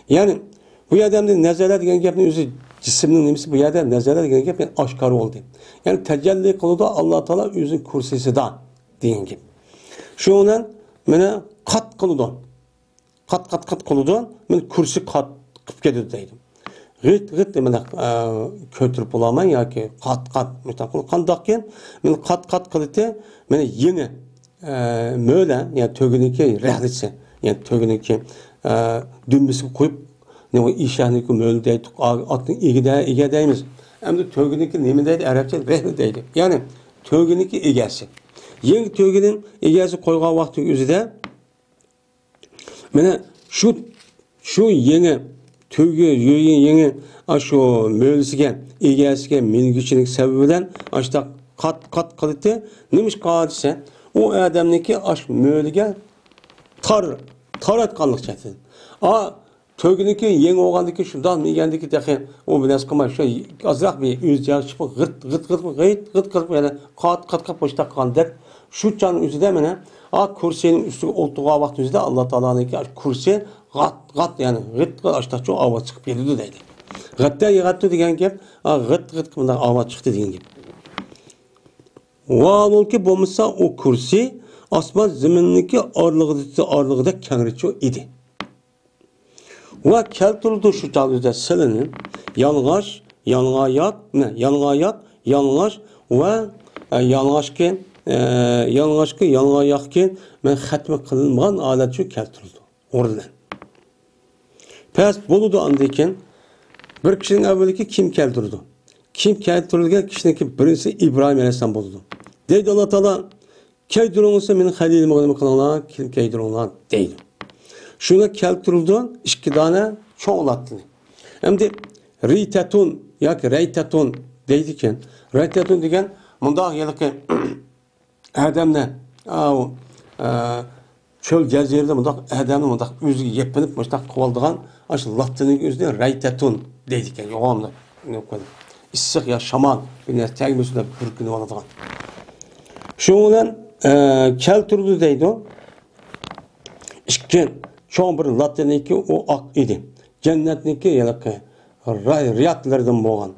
Yani bu yerda nazarlar degan gapning o'zi jismning nimasi bu yerda nazarlar degan gap oshkor bo'ldi. Yani tajalli qiladi Allah Taala o'zining kursisida degan gap. Şundan mene kat kılıdan. Kat kılıdan. Men kursi kat kıp gidiyor deydim. Gıt demene kötürüp olaman ya ki kat mütakıl kandakken men kat kılıtı mene yeni möyle yani tögüneki rehlisi yani tögüneki dümbüsü koyup ne o işahniki möyle deydik atın ege deyimiz. Hem de tögüneki nemi deydi Arapça rehli deydi. Yani tögüneki egesi. Yeni tögünün egesi koygan vakti özüde mene şu yeni tögü yeni şu möylüsüge egesiga mingichilik sebebinden aşta kat kılıtı neymiş kadise o adamniki aş möylüge taratkanlık çetin. Tögüniki yeni oğandaki şundan miygendiki dahi o biraz kama şu azrak bir yüzce çıkıp gırt yani kat boşta kandır. Şu canın üzerinde mene kursinin üstü olduğu vakti üzerinde Allah Teala'nınki kursi gat yani gırt açta çok ava çıkıp geliyordu deydi. Gıtta yıgattı degen gap gırt bundan ava çıktı degen gap. Valol ki bulmuşsa o kursi asman zeminniki ağırlığı da kengriço idi. Ve keltirildi şu çağda silinin yalğaç, yalğayat, ne? Yalğayat, yalğaç ve yalğaçken yalğaçki, yalğayatken men hatmi kılınmagan alet şu keltirildi. Oradan. Pes buludu andayken bir kişinin evveliki kim keltirdi? Kim keltirilgen kişinin birisi İbrahim Aleyhisselam buludu. Deydi Allah Teala keydirunsa menin halilimi kılınlar, kim keydirunlar deydi. Şuna keltirildi iki tane çoğulattı. Hem de ritetun yoki reytetun deydiken reytetun degen mundaq yılıkı adamlar çöl cazirede mundaq adamni mundaq o'ziga yepinib mundaq qo'ldigan aşı lattining o'zida reytetun deydiken yo'g'amda issiq ya shaman bir tegmisida burkinib oladigan. Shu bilan keltirdi deydi. İki çoğun bir lattiniki o ak idi. Cennetniki yılıkı riyatlardan boğan.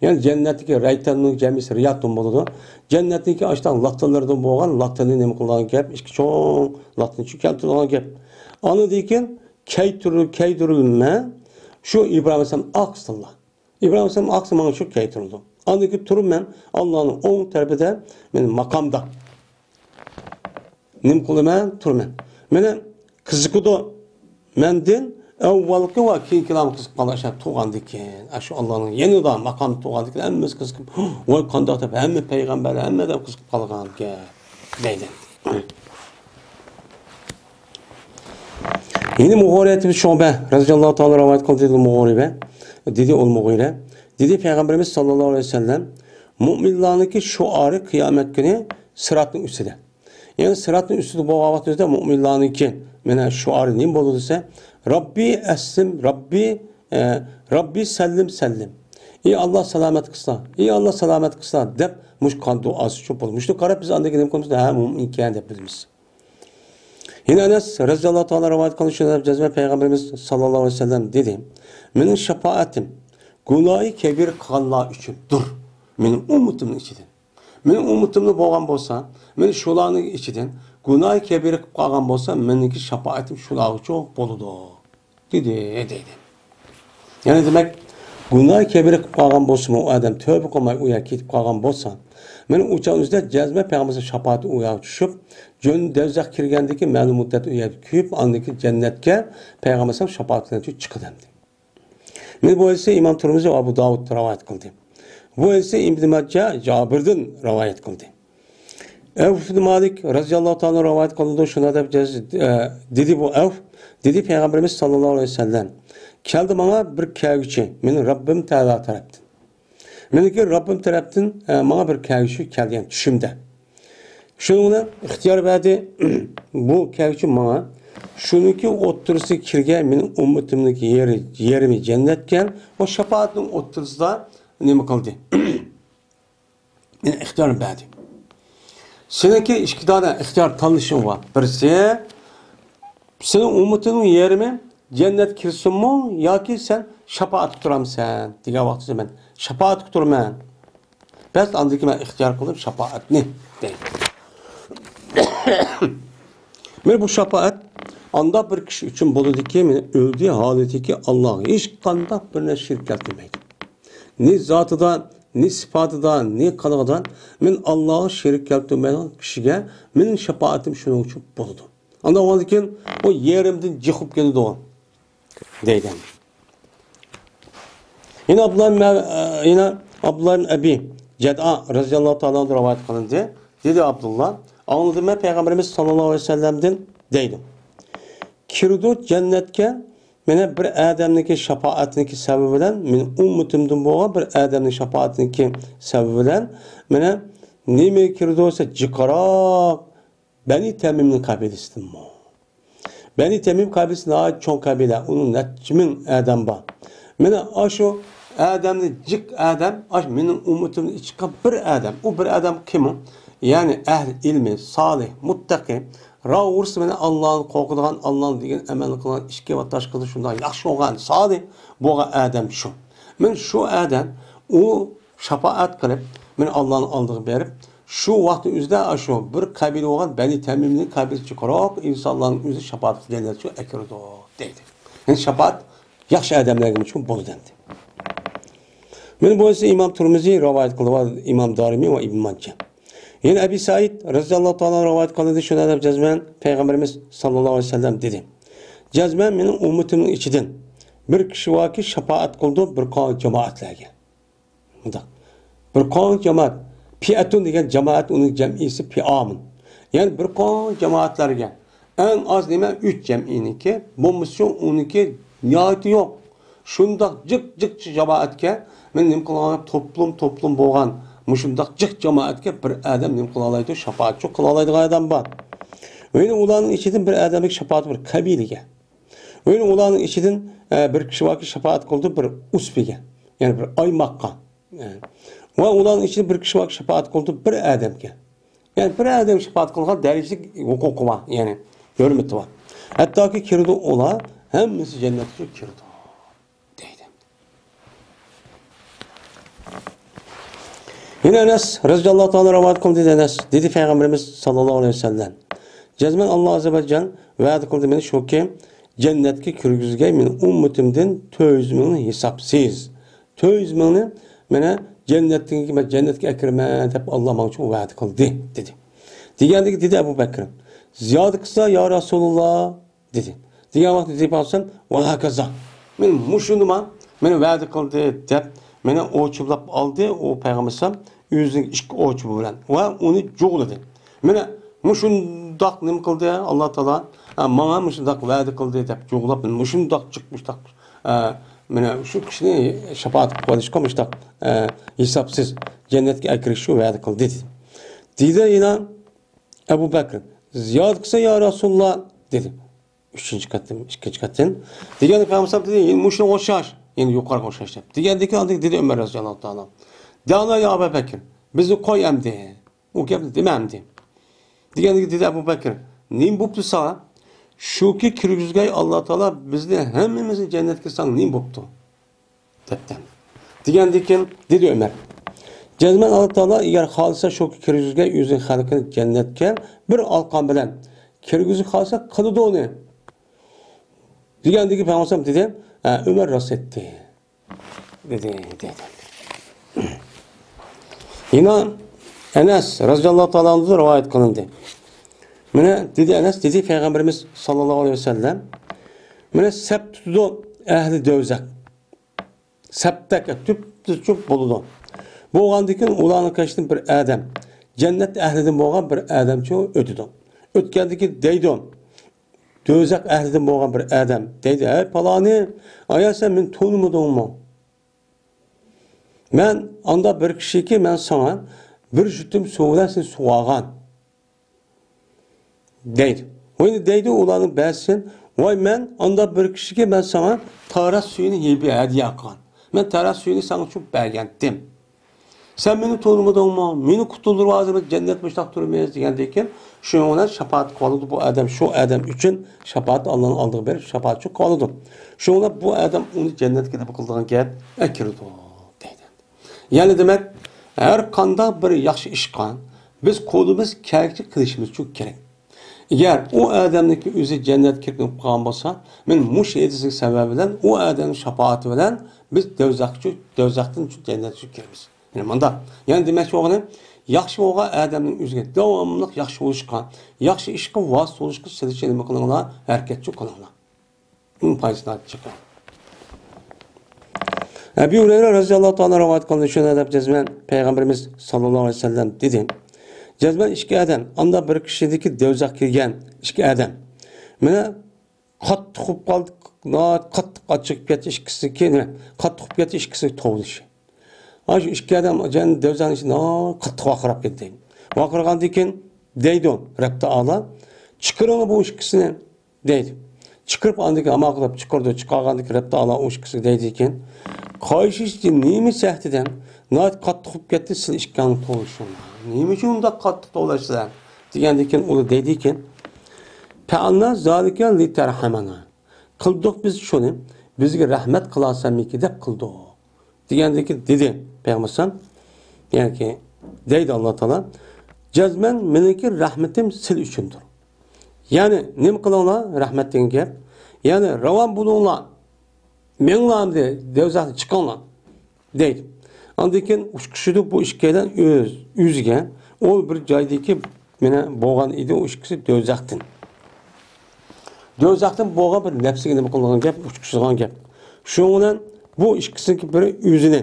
Yani cennetniki reytanın cemisi riyatın boludu. Cennetniki açtan lattinlardan boğan lattini nemi kılgan gep. İki çoğun lattin şu keltirilgan gep. Anı deyken keytirilme şu İbrahim Aleyhisselam aksınla. İbrahim Aleyhisselam aksınmanı şu keytirildi. Anı deyken turum ben Allah'ın on terbede benim makamda. Nim kılımen turum ben. Mene kızıkıdı mendin evvelki ve kiykilam kızık kalaşa tuğandı ki aşı Allah'ın yeniden makam tuğandı ki emmez kızıkıp vay kandak tabi emme peygamber emme de kızıkıp kalgan ki deydi. Yine Mughiriyeti bir şube Raziyallahu Teala rivayet kıldı dedi Mughire dedi ol Mughire dedi Peygamberimiz sallallahu aleyhi ve sellem müminlarınki şuarı kıyamet günü sıratın üstüde. Yani sıratın üstüde bu vakitte müminlarınki mena şuarı neyim bolu dese Rabbi eslim Rabbi sellim sellim. İyi Allah selamet kısa. İyi Allah selamet kısa dep muşkan duası çok olmuş. Şu karab biz andaki ne konusunda ha müminken dep biliriz. Yine Enes Raziyallahu Teala rivayet kılışında Cezme Peygamberimiz sallallahu aleyhi ve sellem dedi. Benim şefaatim günahı kebir kalla için dur. Benim umutumun içidir. Benim umutumlu boğan bolsa, benim şulanı içidir. Günah kebiri qalğan bolsa, meniki şafaatim şulağı çok boludu. Dedi. Yani demek günah kebiri qalğan bolsa, o adam tövbe qılmay uya ketip qalğan bolsa, men uçan üzde Cezme Peygamberimizin şafaati uya düşüp, jön devzaq kirgendiki ma'lum muddat uya küyüp, andaki cennetke Peygamberimizin şafaatinden çıkıdı. Men bu ise İmam Tirmizi ve Abu Davud rivayet kıldı. Bu ise İbn Majah Cabir'den rivayet kıldı. Evf ibn Malik Raziyallahu Teala rivayet kıldı. Şuna da dedi bu Evf dedi Peygamberimiz sallallahu aleyhi ve sellem keldi bana bir kavgıcı benim Rabbim Teala taraftan. Meniki Rabbim taraftan bana bir kavgıcı keldi yani düşümde. Şunu ihtiyar verdi bu kavgıcı bana şununki oturası kirge benim ummetimdeki yerimi cennetken o şafaatin oturası da ne kıldı? Yani ihtiyar verdi. Seninki iki tane ihtiyar tanışın var. Birisi, senin umutunun yerimi cennet kirsin mi? Ya ki sen şapaat tuturam sen. Diye vakti ben şapaat tuturman. Ben andaki ben ihtiyar kıldım şapaat ne? Değil. Ben bu şapaat anda bir kişi için buludu ki öldüğü haleti ki Allah'a hiç kandak birine şirk etmeydi. Ne zatıda ne sıfatıdan, ne kalıqdan men Allah'a şerik keltirmeyen kişiye menin şefaatim şunun için boludu. Anda olarken o yerimden çıkıp geldi o deydi. Yine Abdullah'ın Ebi Ced'a razıyallahu ta'ala rivayet kılındı. Dedi Abdullah, anladım ben Peygamberimiz sallallahu aleyhi ve sellem'den deydim. Kirdu cennetke mene bir adamniki şafaatniki sebebiyle men ummutimden boğa bir adamniki şafaatniki sebebiyle mene nime kirdu ise cikarak Beni Temim'nin kabilesidir mi? Beni Temim kabilesine ait çoğun kabile onun netçimin adam var. Mene aşo adamni cik adam aş menin ummutimden içka bir adam. O bir adam kim? Yani ehl ilmi, salih, muttaki Ravurs mene Allah'ın korkudan, Allah'ın degen emel kılan işke ve taş kılı şundan yaxşı olan salih bu adam şu. Men şu adam o şafaat kılıp men Allah'ın aldığı berip şu vakti üzde aşo bir kabile olan Beni Temim'nin kabilesi çıkarak insanların üzü şafaat edilenler şu ekirdi deydi. Yani şafaat yaxshi odamlarga uchun bo'ldi dedi. Mana bu esa İmam Turmiziy rivoyat qildi va İmam Darimiy va Ibn Majah. Yine Ebu Said radhiyallohu ta'ala rivoyat qildi, shunday deb jazman Payg'ambarimiz sallallohu alayhi vasallam dedi. Jazman mening ummatimning ichidan bir kishi yoki shafaat qildi bir qavm jamoatlarga. Bundaq. Bir qavm jamoat, fi'atun degan jamoat uning jam'isi fi'amun. Ya'ni bir qavm jamoatlarga en az nima 3 jam'iniki, bo'lmasa uniki niyati yo'q. Shundaq jiq jamoatga men nim qilaman to'plum bo'lgan mushundaq jiq jamoatga bir odam nim qila oladi, shafaatchi qila oladigan odam bor. O'yini ularning ichidan bir odamlik shafaat bir qabilaga. O'yini ularning ichidan bir kishi yoki shafaat qildi bir usbiga, ya'ni bir oymoqqa. Va ularning ichida bir kishi yoki shafaat qildi bir odamga. Ya'ni bir odam shafaat qilgan darajalik huquqi bor, ya'ni hurmati bor. Hattoki kirdi ular hammasi jannatga kirdi. Yine Enes radhiyallohu ta'ala rivoyat qildi Enes dedi Peygamberimiz sallallohu alayhi vasallam. Jazman Alloh azza va jal va'da qildi meni shuki jannatga kirgizgay meni ummatimdan 400 mingni hisobsiz. 400 mingni meni jannatga akirman deb Alloh menga uchun va'da qildi dedi. Degandiki dedi Abu Bakr. Ziyoda qilsa ya Rasululloh dedi. Degan vaqt deb olsam va hakaza. Men mushunima meni va'da qildi deb meni o'chirlab oldi o payg'ambar o'zining ikki o'chi bilan va uni jo'g'ladi. Meni mushundoq nim qildi Alloh taolo menga mushundoq va'da qildi deb jo'g'lab mushundoq chiqmishdoq meni shu kishini shafaat qilishga mushundoq hisobsiz jannatga akirish va'da qildi dedi. Deydi yana Abu Bakr ziyod qilsa ya Rasululloh dedi. 3-qatdan 2-qatdan degan payg'ambar dedi mushuni o'xshash yani yuqoriga o'xshash deb. Degandiki oldik dedi Umar roziyallohu taolo. Dana ya Abu Bakr bizni qo'y amdi. U gapni demamdi. Degandiki dedi Abu Bakr nim bo'pti sana? Shuki kirgizgay Alloh taolo bizni hammamizni jannatga sang nim bo'pti? Debdi. Degandiki dedi Umar. Jazman Alloh taolo agar xolisa shuki kirgizgay o'zing xalqini jannatga bir alqon bilan kirgizib qolsa qiladi uni. Degandiki payg'ambar dedi Ömer rost etti. Dedi. Yine Enes radhiyallohu ta'ala anhu rivoyat qilindi. Mana dedi Enes dedi Peygamberimiz sallallohu alayhi vasallam mana sab tutdi ahli dovzak. Sabtaka tüp bo'ldi. Bo'lgandan keyin ularning qashdan bir odam jannat ahlidan bo'lgan bir odamcha o'tdi. O'tgandan keyin deydi Dözak əhliden boğan bir adam deydi, ey palani, aya sen men tanımadın mı? Men anda bir kişi ki men sana bir jutum suğudan sen suğağan. Deydi. Oyunu deydi ulanın bəsin, vay men anda bir kişi ki men sana taras suyunu hebi hediye akkan. Men taras suyunu sana çok bergendim. Sen beni tanımadın mı? Beni kutulur vazımı cennet müştak durmayız degandeyken şuna şafaat kvalıdı bu adam şu adam için şafaat Allah'ın aldığı bir şafaat çok kvalıdı. Şuna bu adam onu cennetke de bakıldığın gap ekirdi deydi. Yani demek her kanda bir yaxşı işkan biz kolumuz kerkçi kılışımız çok gerek. Eğer o adamdaki özü cennet kirpini kılan olsa men muş edisi sebebiyle o adamın şafaati bilen biz dövzaktan cennetçi kirimiz. Yani demek ki oğlum yaxşı oğa adamın özüge devamlıq yaxşı oluşqa, yaxşı işqə vasıt oluşqa siliş elmi qılınlar, hərəkətçi qılınlar. Bunun payısını çıqar. Ebu Hureyre radhiyallahu ta'ala rivayet qıldı. Şöyle deyip cezmen Peygamberimiz sallallahu aleyhi ve sellem dedi. Cezmen iki adam, anda bir kişideki dövzak kirgen iki adam. Mene qattiq qılıb qaldı, qattiq açıq ketdi ikisi ki, qattiq ketdi ikisi tovuluşu. Aş iki adam cennet dövzanın içinde qattiq vaqırab ketdi. Vaqırğandan keyin deydi o Rabbi Taala, "Çıqırın bu ikisini" deydi. Çıqırıb andaki amaqlab çıqırdı, çıqarğandan Rabbi Taala o ikisi deydi ekan, "Qayşıçı nemi səhtidən nat qattiq qılıb ketdi siz ikkanın tovuşun. Nemi üçün unda qattiq tovlaşsan?" Degandan keyin o deydi ekan, "Ta'anna zalika li tarhamana." Qildik biz şunu, bizga rahmat qilasanmiki deb qildik. Degandeki dedi Peygamber yani ki deydi Allah Teala cezmen meniki rahmetim sil üçündür. Yani nim kılınlar rahmet degan gap. Yani ravan bulunlar. Men lan de dozaqdan chiqqan lan deydi. Ondan keyin uçkuşudu bu ikkidan o'ziga o bir joydagi mena bo'lgan edi o ikkisi dozaqdan. Dozaqdan bo'lgan bir nafsiga nima qilgan gap, uçkuşilgan gap. Shuning bilan bu ikkisiniki biri o'zini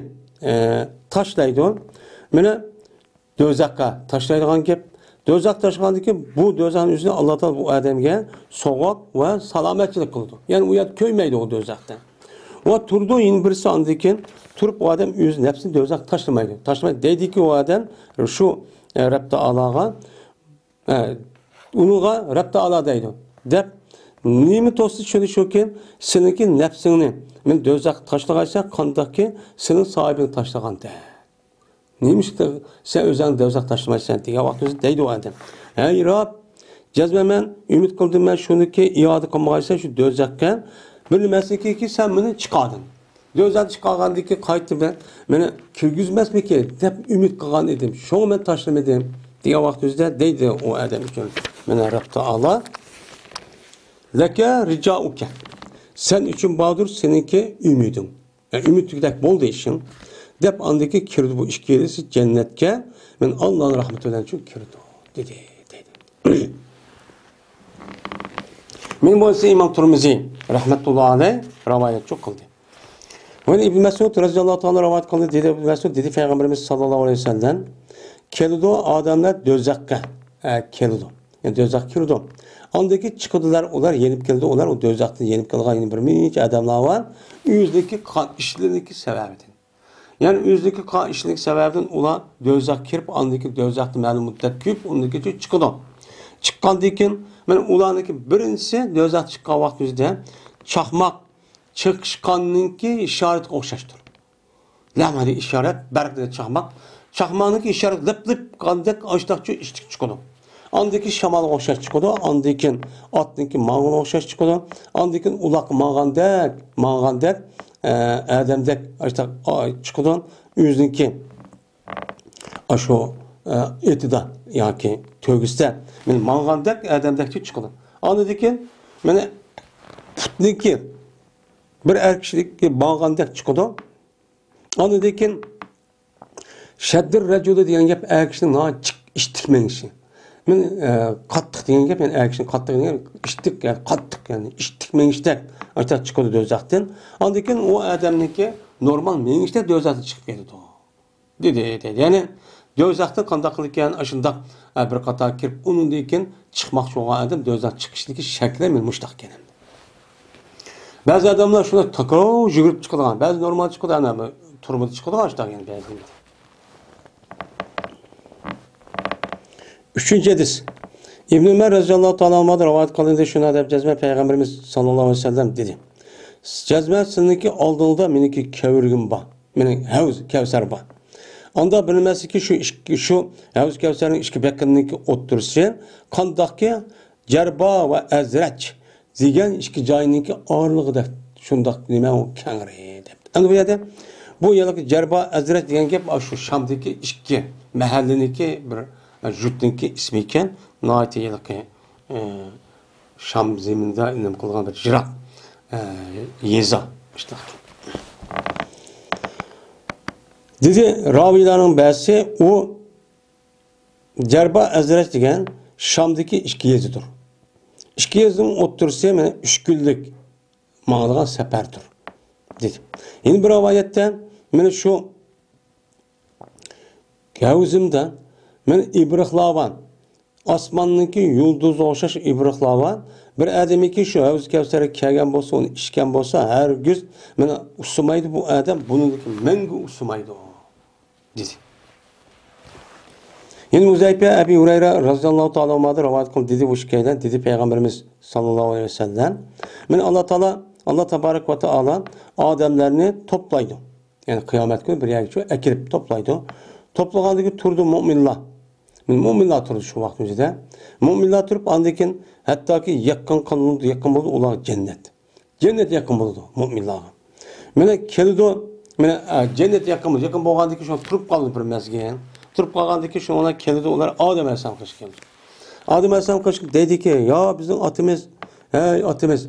tashlaydi. Mena dozaqqa tashlaydigan gap. Dozaq tashlagandan keyin bu dozaqning o'zini Alloh taolo bu odamga sog'liq va salomatchilik qildi. Ya'ni u yer ko'ymaydi o dozaqdan. O turdu yin birisi andan keyin turib o adam o'z nafsini dozaq tashlamaydi. Tashlamaydi deydiki o adam shu Rabb Taologa unuga Rabb Taolo deydi. Deb nima to'si shuni shuki seniki nafsingni men dozaq tashlagaysan qandaki sening sohibing tashlaganda. Neymişti sen o'zing dozaq tashlamaysan degan vaqt o'zi deydi o adam. Ey Rob, jazmaman umid qildim men shuniki iyoda qilmagaysan shu dozaqqa bilmasliki ki sen beni çıkardın. Dozaq chiqargandan keyin qaytib meni kirgizmasmiki deb umid qilgan edim. Shuni men tashlamadim degan vaqt o'zida deydi o odam uchun. Mana Rabb Taolo laka rijauka. Sen uchun bordir seninki umiding. Yani umidlik bo'ldi ishing. Deb andaki kirdi bu ikkalasi jannatga. Men Allohning rahmati bilan uchun kirdi dedi. Men bo'lsa Imom Turmiziy rahmatullohi alayh rivoyat qildi. Ve İbn Mesud radhiyallohu ta'ala rivoyat qildi dedi. İbn Mesud dedi Peygamberimiz sallallohu alayhi vasallam keldi odamlar dozaqqa keldi. Yani dozaq kirdi. Andaki chiqdilar ular yenib keldi. Ular o dozaqni yenib kelgan bir necha odamlar var. O'zidagi qon ishlarining sababidan. Yani o'zidagi qon ishlarining sababidan ular dozaq kirib andaki dozaqni ma'lum muddat ko'p undaki chiqdi. Chiqqandan keyin men ularniki birinchisi dozaq chiqqan vaqt o'zida chaqmoq chiqishqanningki ishoratga o'xshashdir. Lamali ishorat barqda chaqmoq. Chaqmoqniki ishorat lip qandak oshtoqchi ishtik chiqadi. Andaki shamolga o'xshash chiqadi, andakin otniki mang'ga o'xshash chiqadi, andakin uloq mang'andak odamdak oshtoq chiqadi, o'ziniki shu etida yoki to'gisda men mang'andak odamdakchi chiqadi. Andan keyin mana putniki bir erkishlikka bağlandak çıkıdı. Andan keyin şaddir raculu degan gap erkishning ishtikmen ishi. Men qattiq degan gap, men erkishning qattiq degan ishtik, yani qattiq, yani ishtikmen ishtak ayta chiqadi dozaqdan. Andan keyin o odamniki normal menishda dozaqdan chiqib ketdi. Dedi. Yani dozaqdan qanday qilgan ashundaq bir qator kirib undan keyin chiqmoqchi bo'lgan odam dozaq chiqishligi shakli men mushtaq ekan. Bazı adamlar şuna takır yugurib chiqadigan, bazı normal chiqadi, ana turmada chiqadigan ashtar yani bazı. Üçüncü hadis. İbn Ömer radhiyallohu ta'ala anhudan rivoyat qilindi shuna deb jazma Peygamberimiz sallallohu alayhi vasallam dedi. Jazma sizniki oldingda meniki kavurgim bor. Mening havz Kavsar bor. Onda bilmasliki şu havz Kavsarning ikki beqiniki o'ttirsa, qandaqki Jarba va Azrach degan ikki joyninki orlig'ida shundoq nima u kangri deb. Endi bu yerda bu yilgi Jarba Azrach degan gap shu Shamdagi ikki mahallaniki bir jutniki ismi ekan. Noiti yilgi Sham zeminda nima qilgan bir jiroq yeza işte. Dedi raviylarning ba'zi u Jarba Azrach degan Shamdagi ikki yezidir. İki yazın otursa men 3 kunlik mağlagan seferdir dedi. Yeni bir rivayette men şu Gavzimda men ibriqlavan osmonniki yulduz o'xshash ibriqlavan bir odamiki shu Havz Kavsarga kelgan bo'lsa, uni ichgan bo'lsa, hargiz meni usumaydi bu odam, buniki menga usumaydi dedi. Yine Uzaype Ebi Hureyre radhiyallohu ta'ala anhu'dan rivoyat qildi dedi bu hikoyadan dedi Peygamberimiz sallallohu alayhi vasallam. Men Allah tabarak ve taala odamlarni toplaydi. Yani kıyamet günü bir yerga akirib toplaydi. Toplagandan turdi mu'minlar. Mu'minlar turdi shu vaqt o'zida. Mu'minlar turib andan hattoki yaqin bo'ldi ular jannat. Jannat yaqin bo'ldi mu'minlarga. Mana keldi, mana jannat yaqin bo'lgandan keyin shu turib qoldi bir mazgin. Turib qolgandan keyin ona keldi, ular Odam alayhisalom qish keldi. Odam alayhisalom qish dediki, "Ya bizning otimiz, hey otimiz,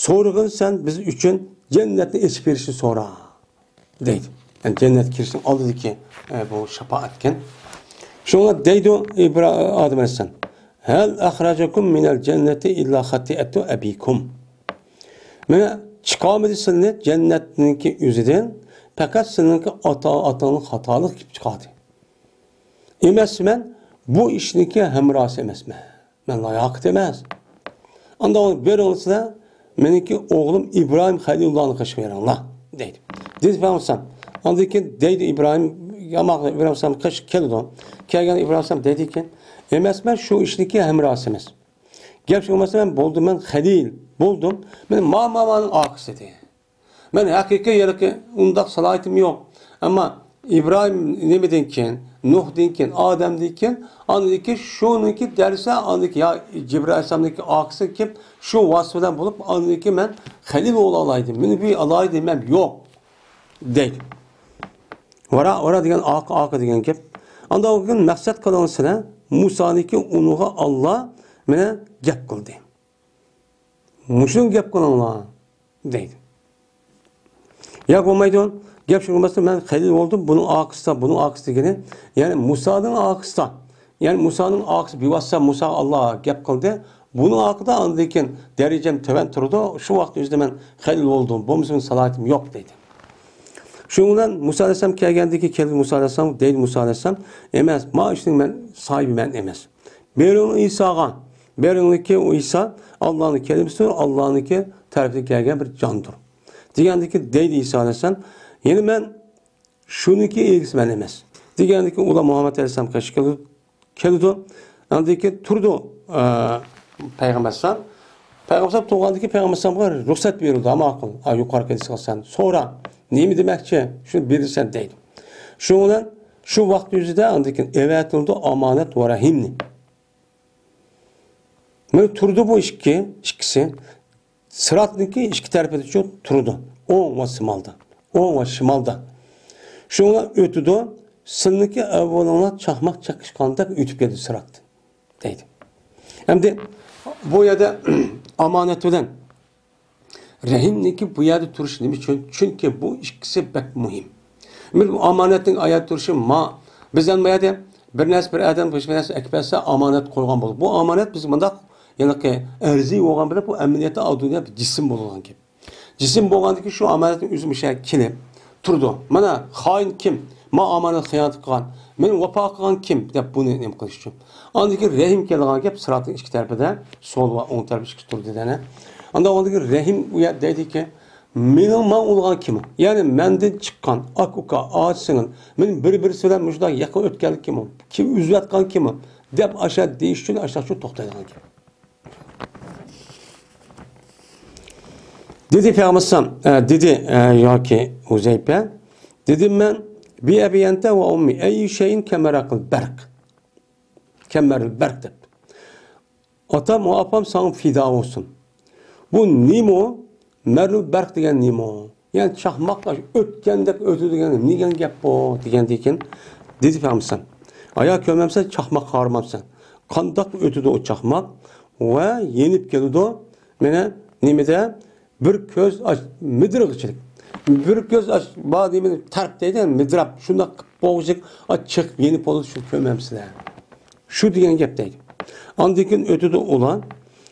so'rg'in sen biz uchun cennetni içip verişini sonra deydi. Yani cennet kirişini aldı ki bu şefaatken. Şuna deydi İbrahim Adem Aleyhisselam. Hel ahracakum minel cenneti illa hatiyetu abikum. Mene çıkamadı sizni cennetninki yüzüden fakat sizinki atanın hatalık gibi çıkardı. Emesmen bu işinki hemrası emesme. Men layak demez. Anda onu bir olsa meniki oğlum İbrahim Halilullah'ını kaşı veren Allah deydi. Dedi Peygamber anda ki deydi İbrahim yamakla İbrahim Sam kaşı keldi. Kelgen İbrahim Sam dedi ki emesmen şu işinki hemrası emez. Gel şu mesela ben buldum ben Halil buldum. Ben mamamanın akısı dedi. Ben hakiki yerki undak salahiyetim yok. Ama İbrahim ne dedinken, Nuh dinken, Adem dinken, anladaki şununki derse anladaki ya Cibril Aleyhisselam'daki akısı kim? Şu vasfıdan bulup anladaki ben Halil oğlu alaydım. Beni bir alaydım ben yok. Değil. Ora diyen akı diyen kim? Anda o gün maksat kalanısına Musa'nınki unuğa Allah mene gap kıldı. Muşun gap kılanlar deydi. Ya olmaydı gap şu olmasa ben Halil oldum bunun akısı degeni yani Musa'nın akısı. Yani Musa'nın akısı bir vasıta Musa Allah'a gap kıldı. Bunun akıda andayken derecem teven turdu. Şu vakti yüzde ben Halil oldum. Bu Musa'nın salahiyetim yok dedi. Şundan Musa Aleyhisselam kelgendeki keldi Musa Aleyhisselam değil Musa Aleyhisselam emez. Ma işin ben sahibi ben emez. Berin İsa'ga. Berin'deki o İsa Allah'ın kelimesidir. Allah'ın tarifte gelgen bir candır. Diğerindeki deydi İsa Aleyhisselam. Yani ben şununki ilgisi ben emez. Diğerindeki ula Muhammed Aleyhisselam kaşı keldi. Andaki turdu Peygamber Aleyhisselam. Peygamber Aleyhisselam tuğandaki Peygamber Aleyhisselam'a ruhsat verildi ama akıl. Yukarı kedisi sonra ne mi demekçe? Şunu bilirsen deydi. Şundan şu vakti yüzüde andaki evet oldu amanet ve rahimni. Böyle turdu bu ikisi. Sıratlıki iki tarafı çok turdu. O ve şimalda. O ve şimalda. Şuna ötüdü. Sınıki evvelana çakmak çakışkanlıkta ütüp geldi sırat. Deydi. Hem de bu yada amanet olan rahimniki bu yada turuş demiş. Çünkü bu ikisi pek mühim. Amanetin ayet turuşu ma bizden bu yada bir nes bir adam bir nes ekbese amanet koygan bulup. Bu amanet bizim bunda yani ki erzi olan bile bu emniyete adına bir cisim bulunan gibi. Cisim bulgandaki şu amanetin üzümü şey kilim turdu. Mana hain kim? Ma amanet hıyanat kılan. Men vapa kılan kim? Dep bunu nem kılışçım. Andaki rahim kelgan gibi sıratın iki tarafında sol ve on tarafı iki turdu dene. Anda andaki rahim uya dedi ki menin ma olgan kim? Yani menden çıkan akuka ağaçsının men bir söylen müşda yakın ötkenlik kim? Kim üzülatkan kim? Dep aşağı değiştiğini aşağı şu toktaydan gibi. Dedi Peygamber dedi ya ki Huzeyfe dedim ben bi ebiyente ve ummi ey şeyin kemerakıl berk. Kemeril berk dedi. Atam ve apam sana fida olsun. Bu nimo merul berk degen nimo. Yani çakmakla ötkendek ötü degen nigen gap bu degen diken dedi Peygamber. Ayak kömemse çakmak harmamsan. Kandak ötüdü o çakmak ve yenip geldi o mene nimede bir göz aç, midragçılık. Bir göz aç, bazı yemin tarp deyden midrap, şunda boğacak, açık, yeni polu şu kömemsiler. Şu diyen gap deydi. Andikin ötüde olan,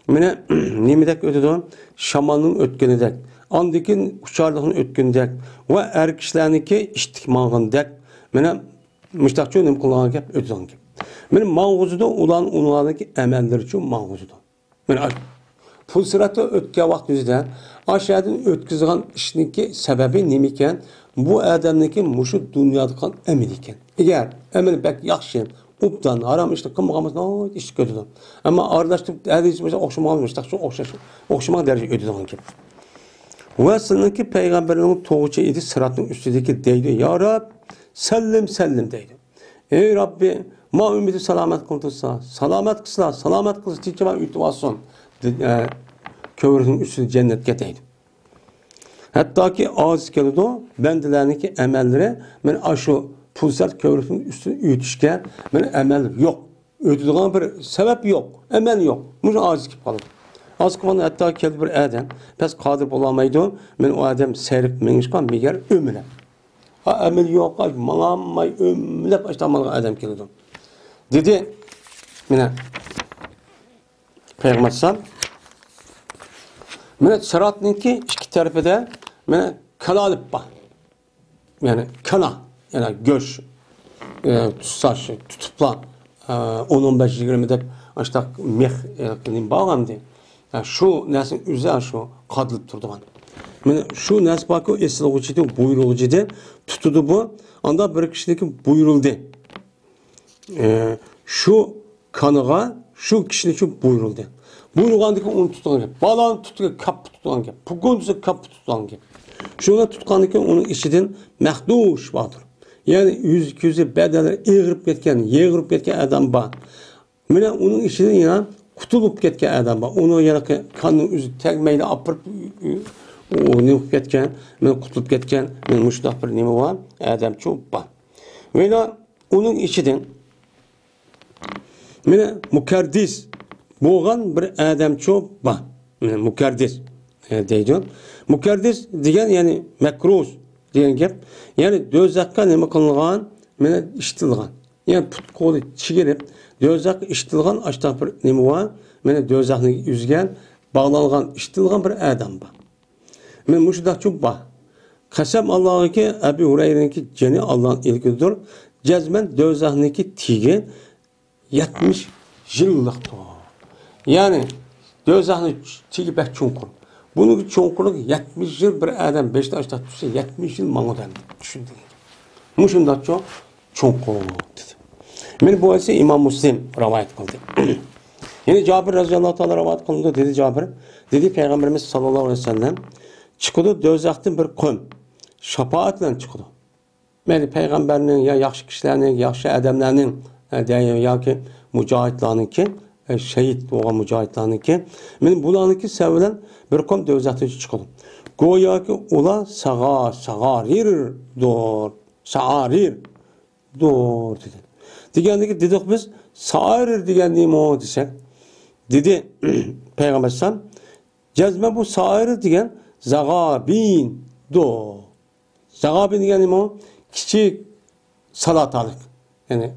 mene nimedek ötüde şamanın ötkenidek, andikin uçarlığın ötkenidek ve erkişlerinki iştikmağındek, mene müştakçı önem kullanan gap ötüden gap. Mene mağuzuda olan onlardaki emelleri için mağuzuda. Mene pul sıratı ötke vakti yüzden aşağıdan ötküzülen işinki sebebi nemiken bu adamdaki muşu dünyadaki emel iken. Eğer emel pek yaxşı, uptan aram işte kımıqamız ne iş kötüdü. Ama arlaştık hadis mesela okşamamıştık şu okşama derece ödüdüğün gibi. Ve sınınki peygamberinin toğuçu idi sıratın üstündeki deydi. Ya Rab sellim deydi. Ey Rabbi ma ümidi selamet kıldırsa, selamet kılsa diyeceğim ütüvasın. Kövrüsünün üstünde cennetke deydi. Hatta ki ağız geldi o, bendelerinki emelleri, ben aşı pulsat kövrüsünün üstüne ütüşken, ben emel yok. Ötüdüğün bir sebep yok, emel yok. Bunun ağız gibi kalır. Az qolganda hatto keldi bir odam, pes qodir bo'lamaydi. Men o odam sayrib mengishgan megar o'milab. Ha amil yo'q, manamay o'milab ashtamalgan odam keldi. Dedi, mana Peygamber sallam, mana siratninki ikki tarafida mana kalalib bor. Yani kana, yani göç, tutsaç, tutupla 10-15-20 dep aştak meh bağlam diye. Yani şu nesin üzerine şu kadılıp durduğun. Yani şu nes bakı esnafıcıydı, buyurulcuydu, tutudu bu. Anda bir kişideki buyuruldu. Şu kanıga, şu kişideki buyuruldu. Buyurulgandaki onu tutulan gibi. Balan tutulan kap tutulan gibi. Pugunduzu kap tutulan gibi. Şuna tutqandaki onun işidin məhduş vardır. Yani yüz-yüzü bedeler eğirip ketken, yeğirip ketken adam var. Mine onun işidin yana kutulup ketken adam var. Onu yana kanın yüzü tegmeyle apırıp onu ketken, mine kutulup ketken, mine müştah bir nemi var, adam çok var. Ve onun işidin mine mukerdis boğan bir adam çok var. Mine mukerdis deydi. Mukarris degan yani makruz degan gap. Yani do'zaxga nima qilingan, mana ishtilgan. Yani put qo'li chigirib, do'zax ishtilgan ashtaq bir nima bor. Mana do'zaxni yuzgan, bog'langan, ishtilgan bir odam bor. Men mushunda çok bor. Qasam Allohga Abu Hurayraniki jani Allohning ilkidir. Jazman do'zaxniki tigi 70 yillikdir. Yani do'zaxni tigi bak chunqur. Bunun çoğunluk 70 yıl bir adam 5'te açta tutsa 70 yıl mangodan düşündü. Muşunda çok çoğunluk dedi. Men bu ise İmam Müslim rivayet kıldı. Yani Cabir radıyallahu ta'ala rivayet kıldı dedi Cabir. Dedi Peygamberimiz sallallahu aleyhi ve sellem çıkıdı dözaxtın bir qom şafaatle çıkıdı. Yani Peygamberinin ya yaxşı kişilerinin, yaxşı adamlarının ya ki mücahitlerinin ki şehit olan mücahitlerinin ki men bularniki sevilen bir kom dözaxtın çıkıdı. Goya ki ula sağarir dur dedi. Degandiki dedik biz sağarir degan nima o desek. Dedi Peygamber sallam cazme bu sağarir degan zagabin do. Zagabin degan nima o? Kichik salatalık. Yani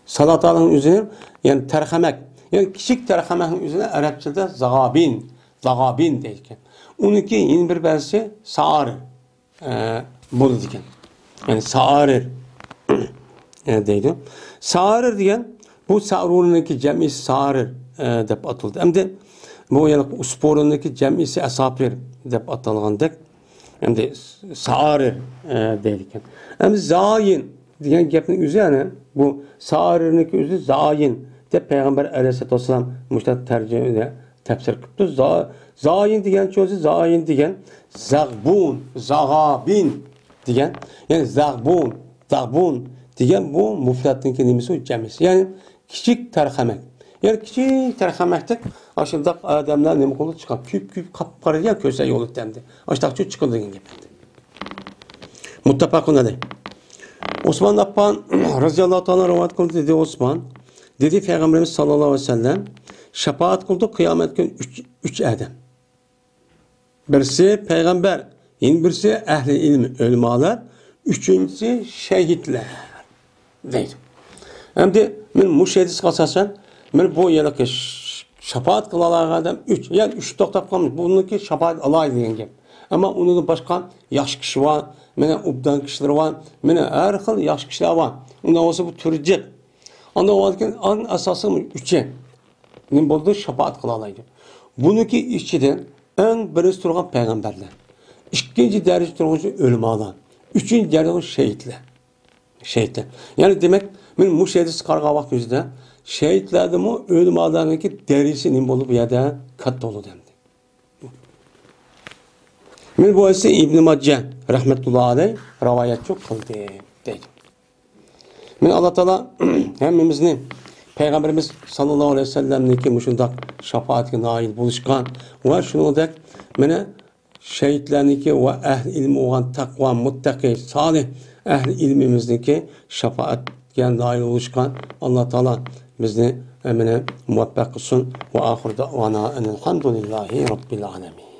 salatalığın üzerine yani terhamek. Yani küçük terhamekin üzerine Arapçada zagabin deyken. Onunki yeni bir bensi sağır bunu diken. Yani sağır deydi. Sağır diyen bu sağırındaki cemisi sağır dep atıldı. Hem de bu yani usporundaki cemisi esapir dep atılgandık. Hem de sağır deyken. Hem de zayin diyen gapning üzerine bu sağırındaki üzü zayin de Peygamber Aleyhisselatü Vesselam müştah tercümede tefsir kıptı. Zayin diyen çoğusu zayin diyen zagabin diyen yani zagbun diyen bu muflatın kelimesi o cemisi. Yani küçük terhamek. Yani küçük terhamektik aşırıda adamlar ne kolu çıkan küp kapkarı ya köse yolu dendi. Aşırıda çıkıldı gibi. Muttafakun aleyh. Osman Affan radıyallahu ta'ala rivayet kıldı dedi Osman. Dedi Peygamberimiz sallallahu aleyhi ve sellem şefaat kıldı kıyamet günü üç adam. Birisi peygamber, birisi ehli ilmi, ulemalar, üçüncüsü şehitler. Deydi. Hem de men müşehidis kasasan men bu yerdeki şefaat kılalar adam üç. Yani üç toktap kalmış. Bununki şefaat alay deyen gap. Ama onun başka yaş kişi var, mene ubdan kişiler var, mene her xil yaş kişiler var. Ondan olsa bu türcek. Onda o vakit en asası üçe. Ne buldu? Şefaat kılalaydı. Bununki içiden en birisi turgan peygamberler. İkinci derece turgan ulemalar. Üçüncü derece şehitler. Şehitler. Yani demek men müşehidis qarğa vaqt yüzde şehitlerde mi ulemalarınki derisi ne bulup ya da katta olur demdi. Men bu ise İbn Majah rahmetullahi aleyh rivayet çok kıldı deydi. Men Allah Teala hemmimizni Peygamberimiz sallallahu aleyhi ve sellem'niki muşundak şefaatine nail buluşkan ve şunudek mene şehitlerniki ve ehl ilmi olan takva, muttaki, salih ehl ilmimizdeki şefaatine nail buluşkan Allah Teala bizni mene muvaffaq qilsin. Va oxir davana elhamdulillahi robbil alamin.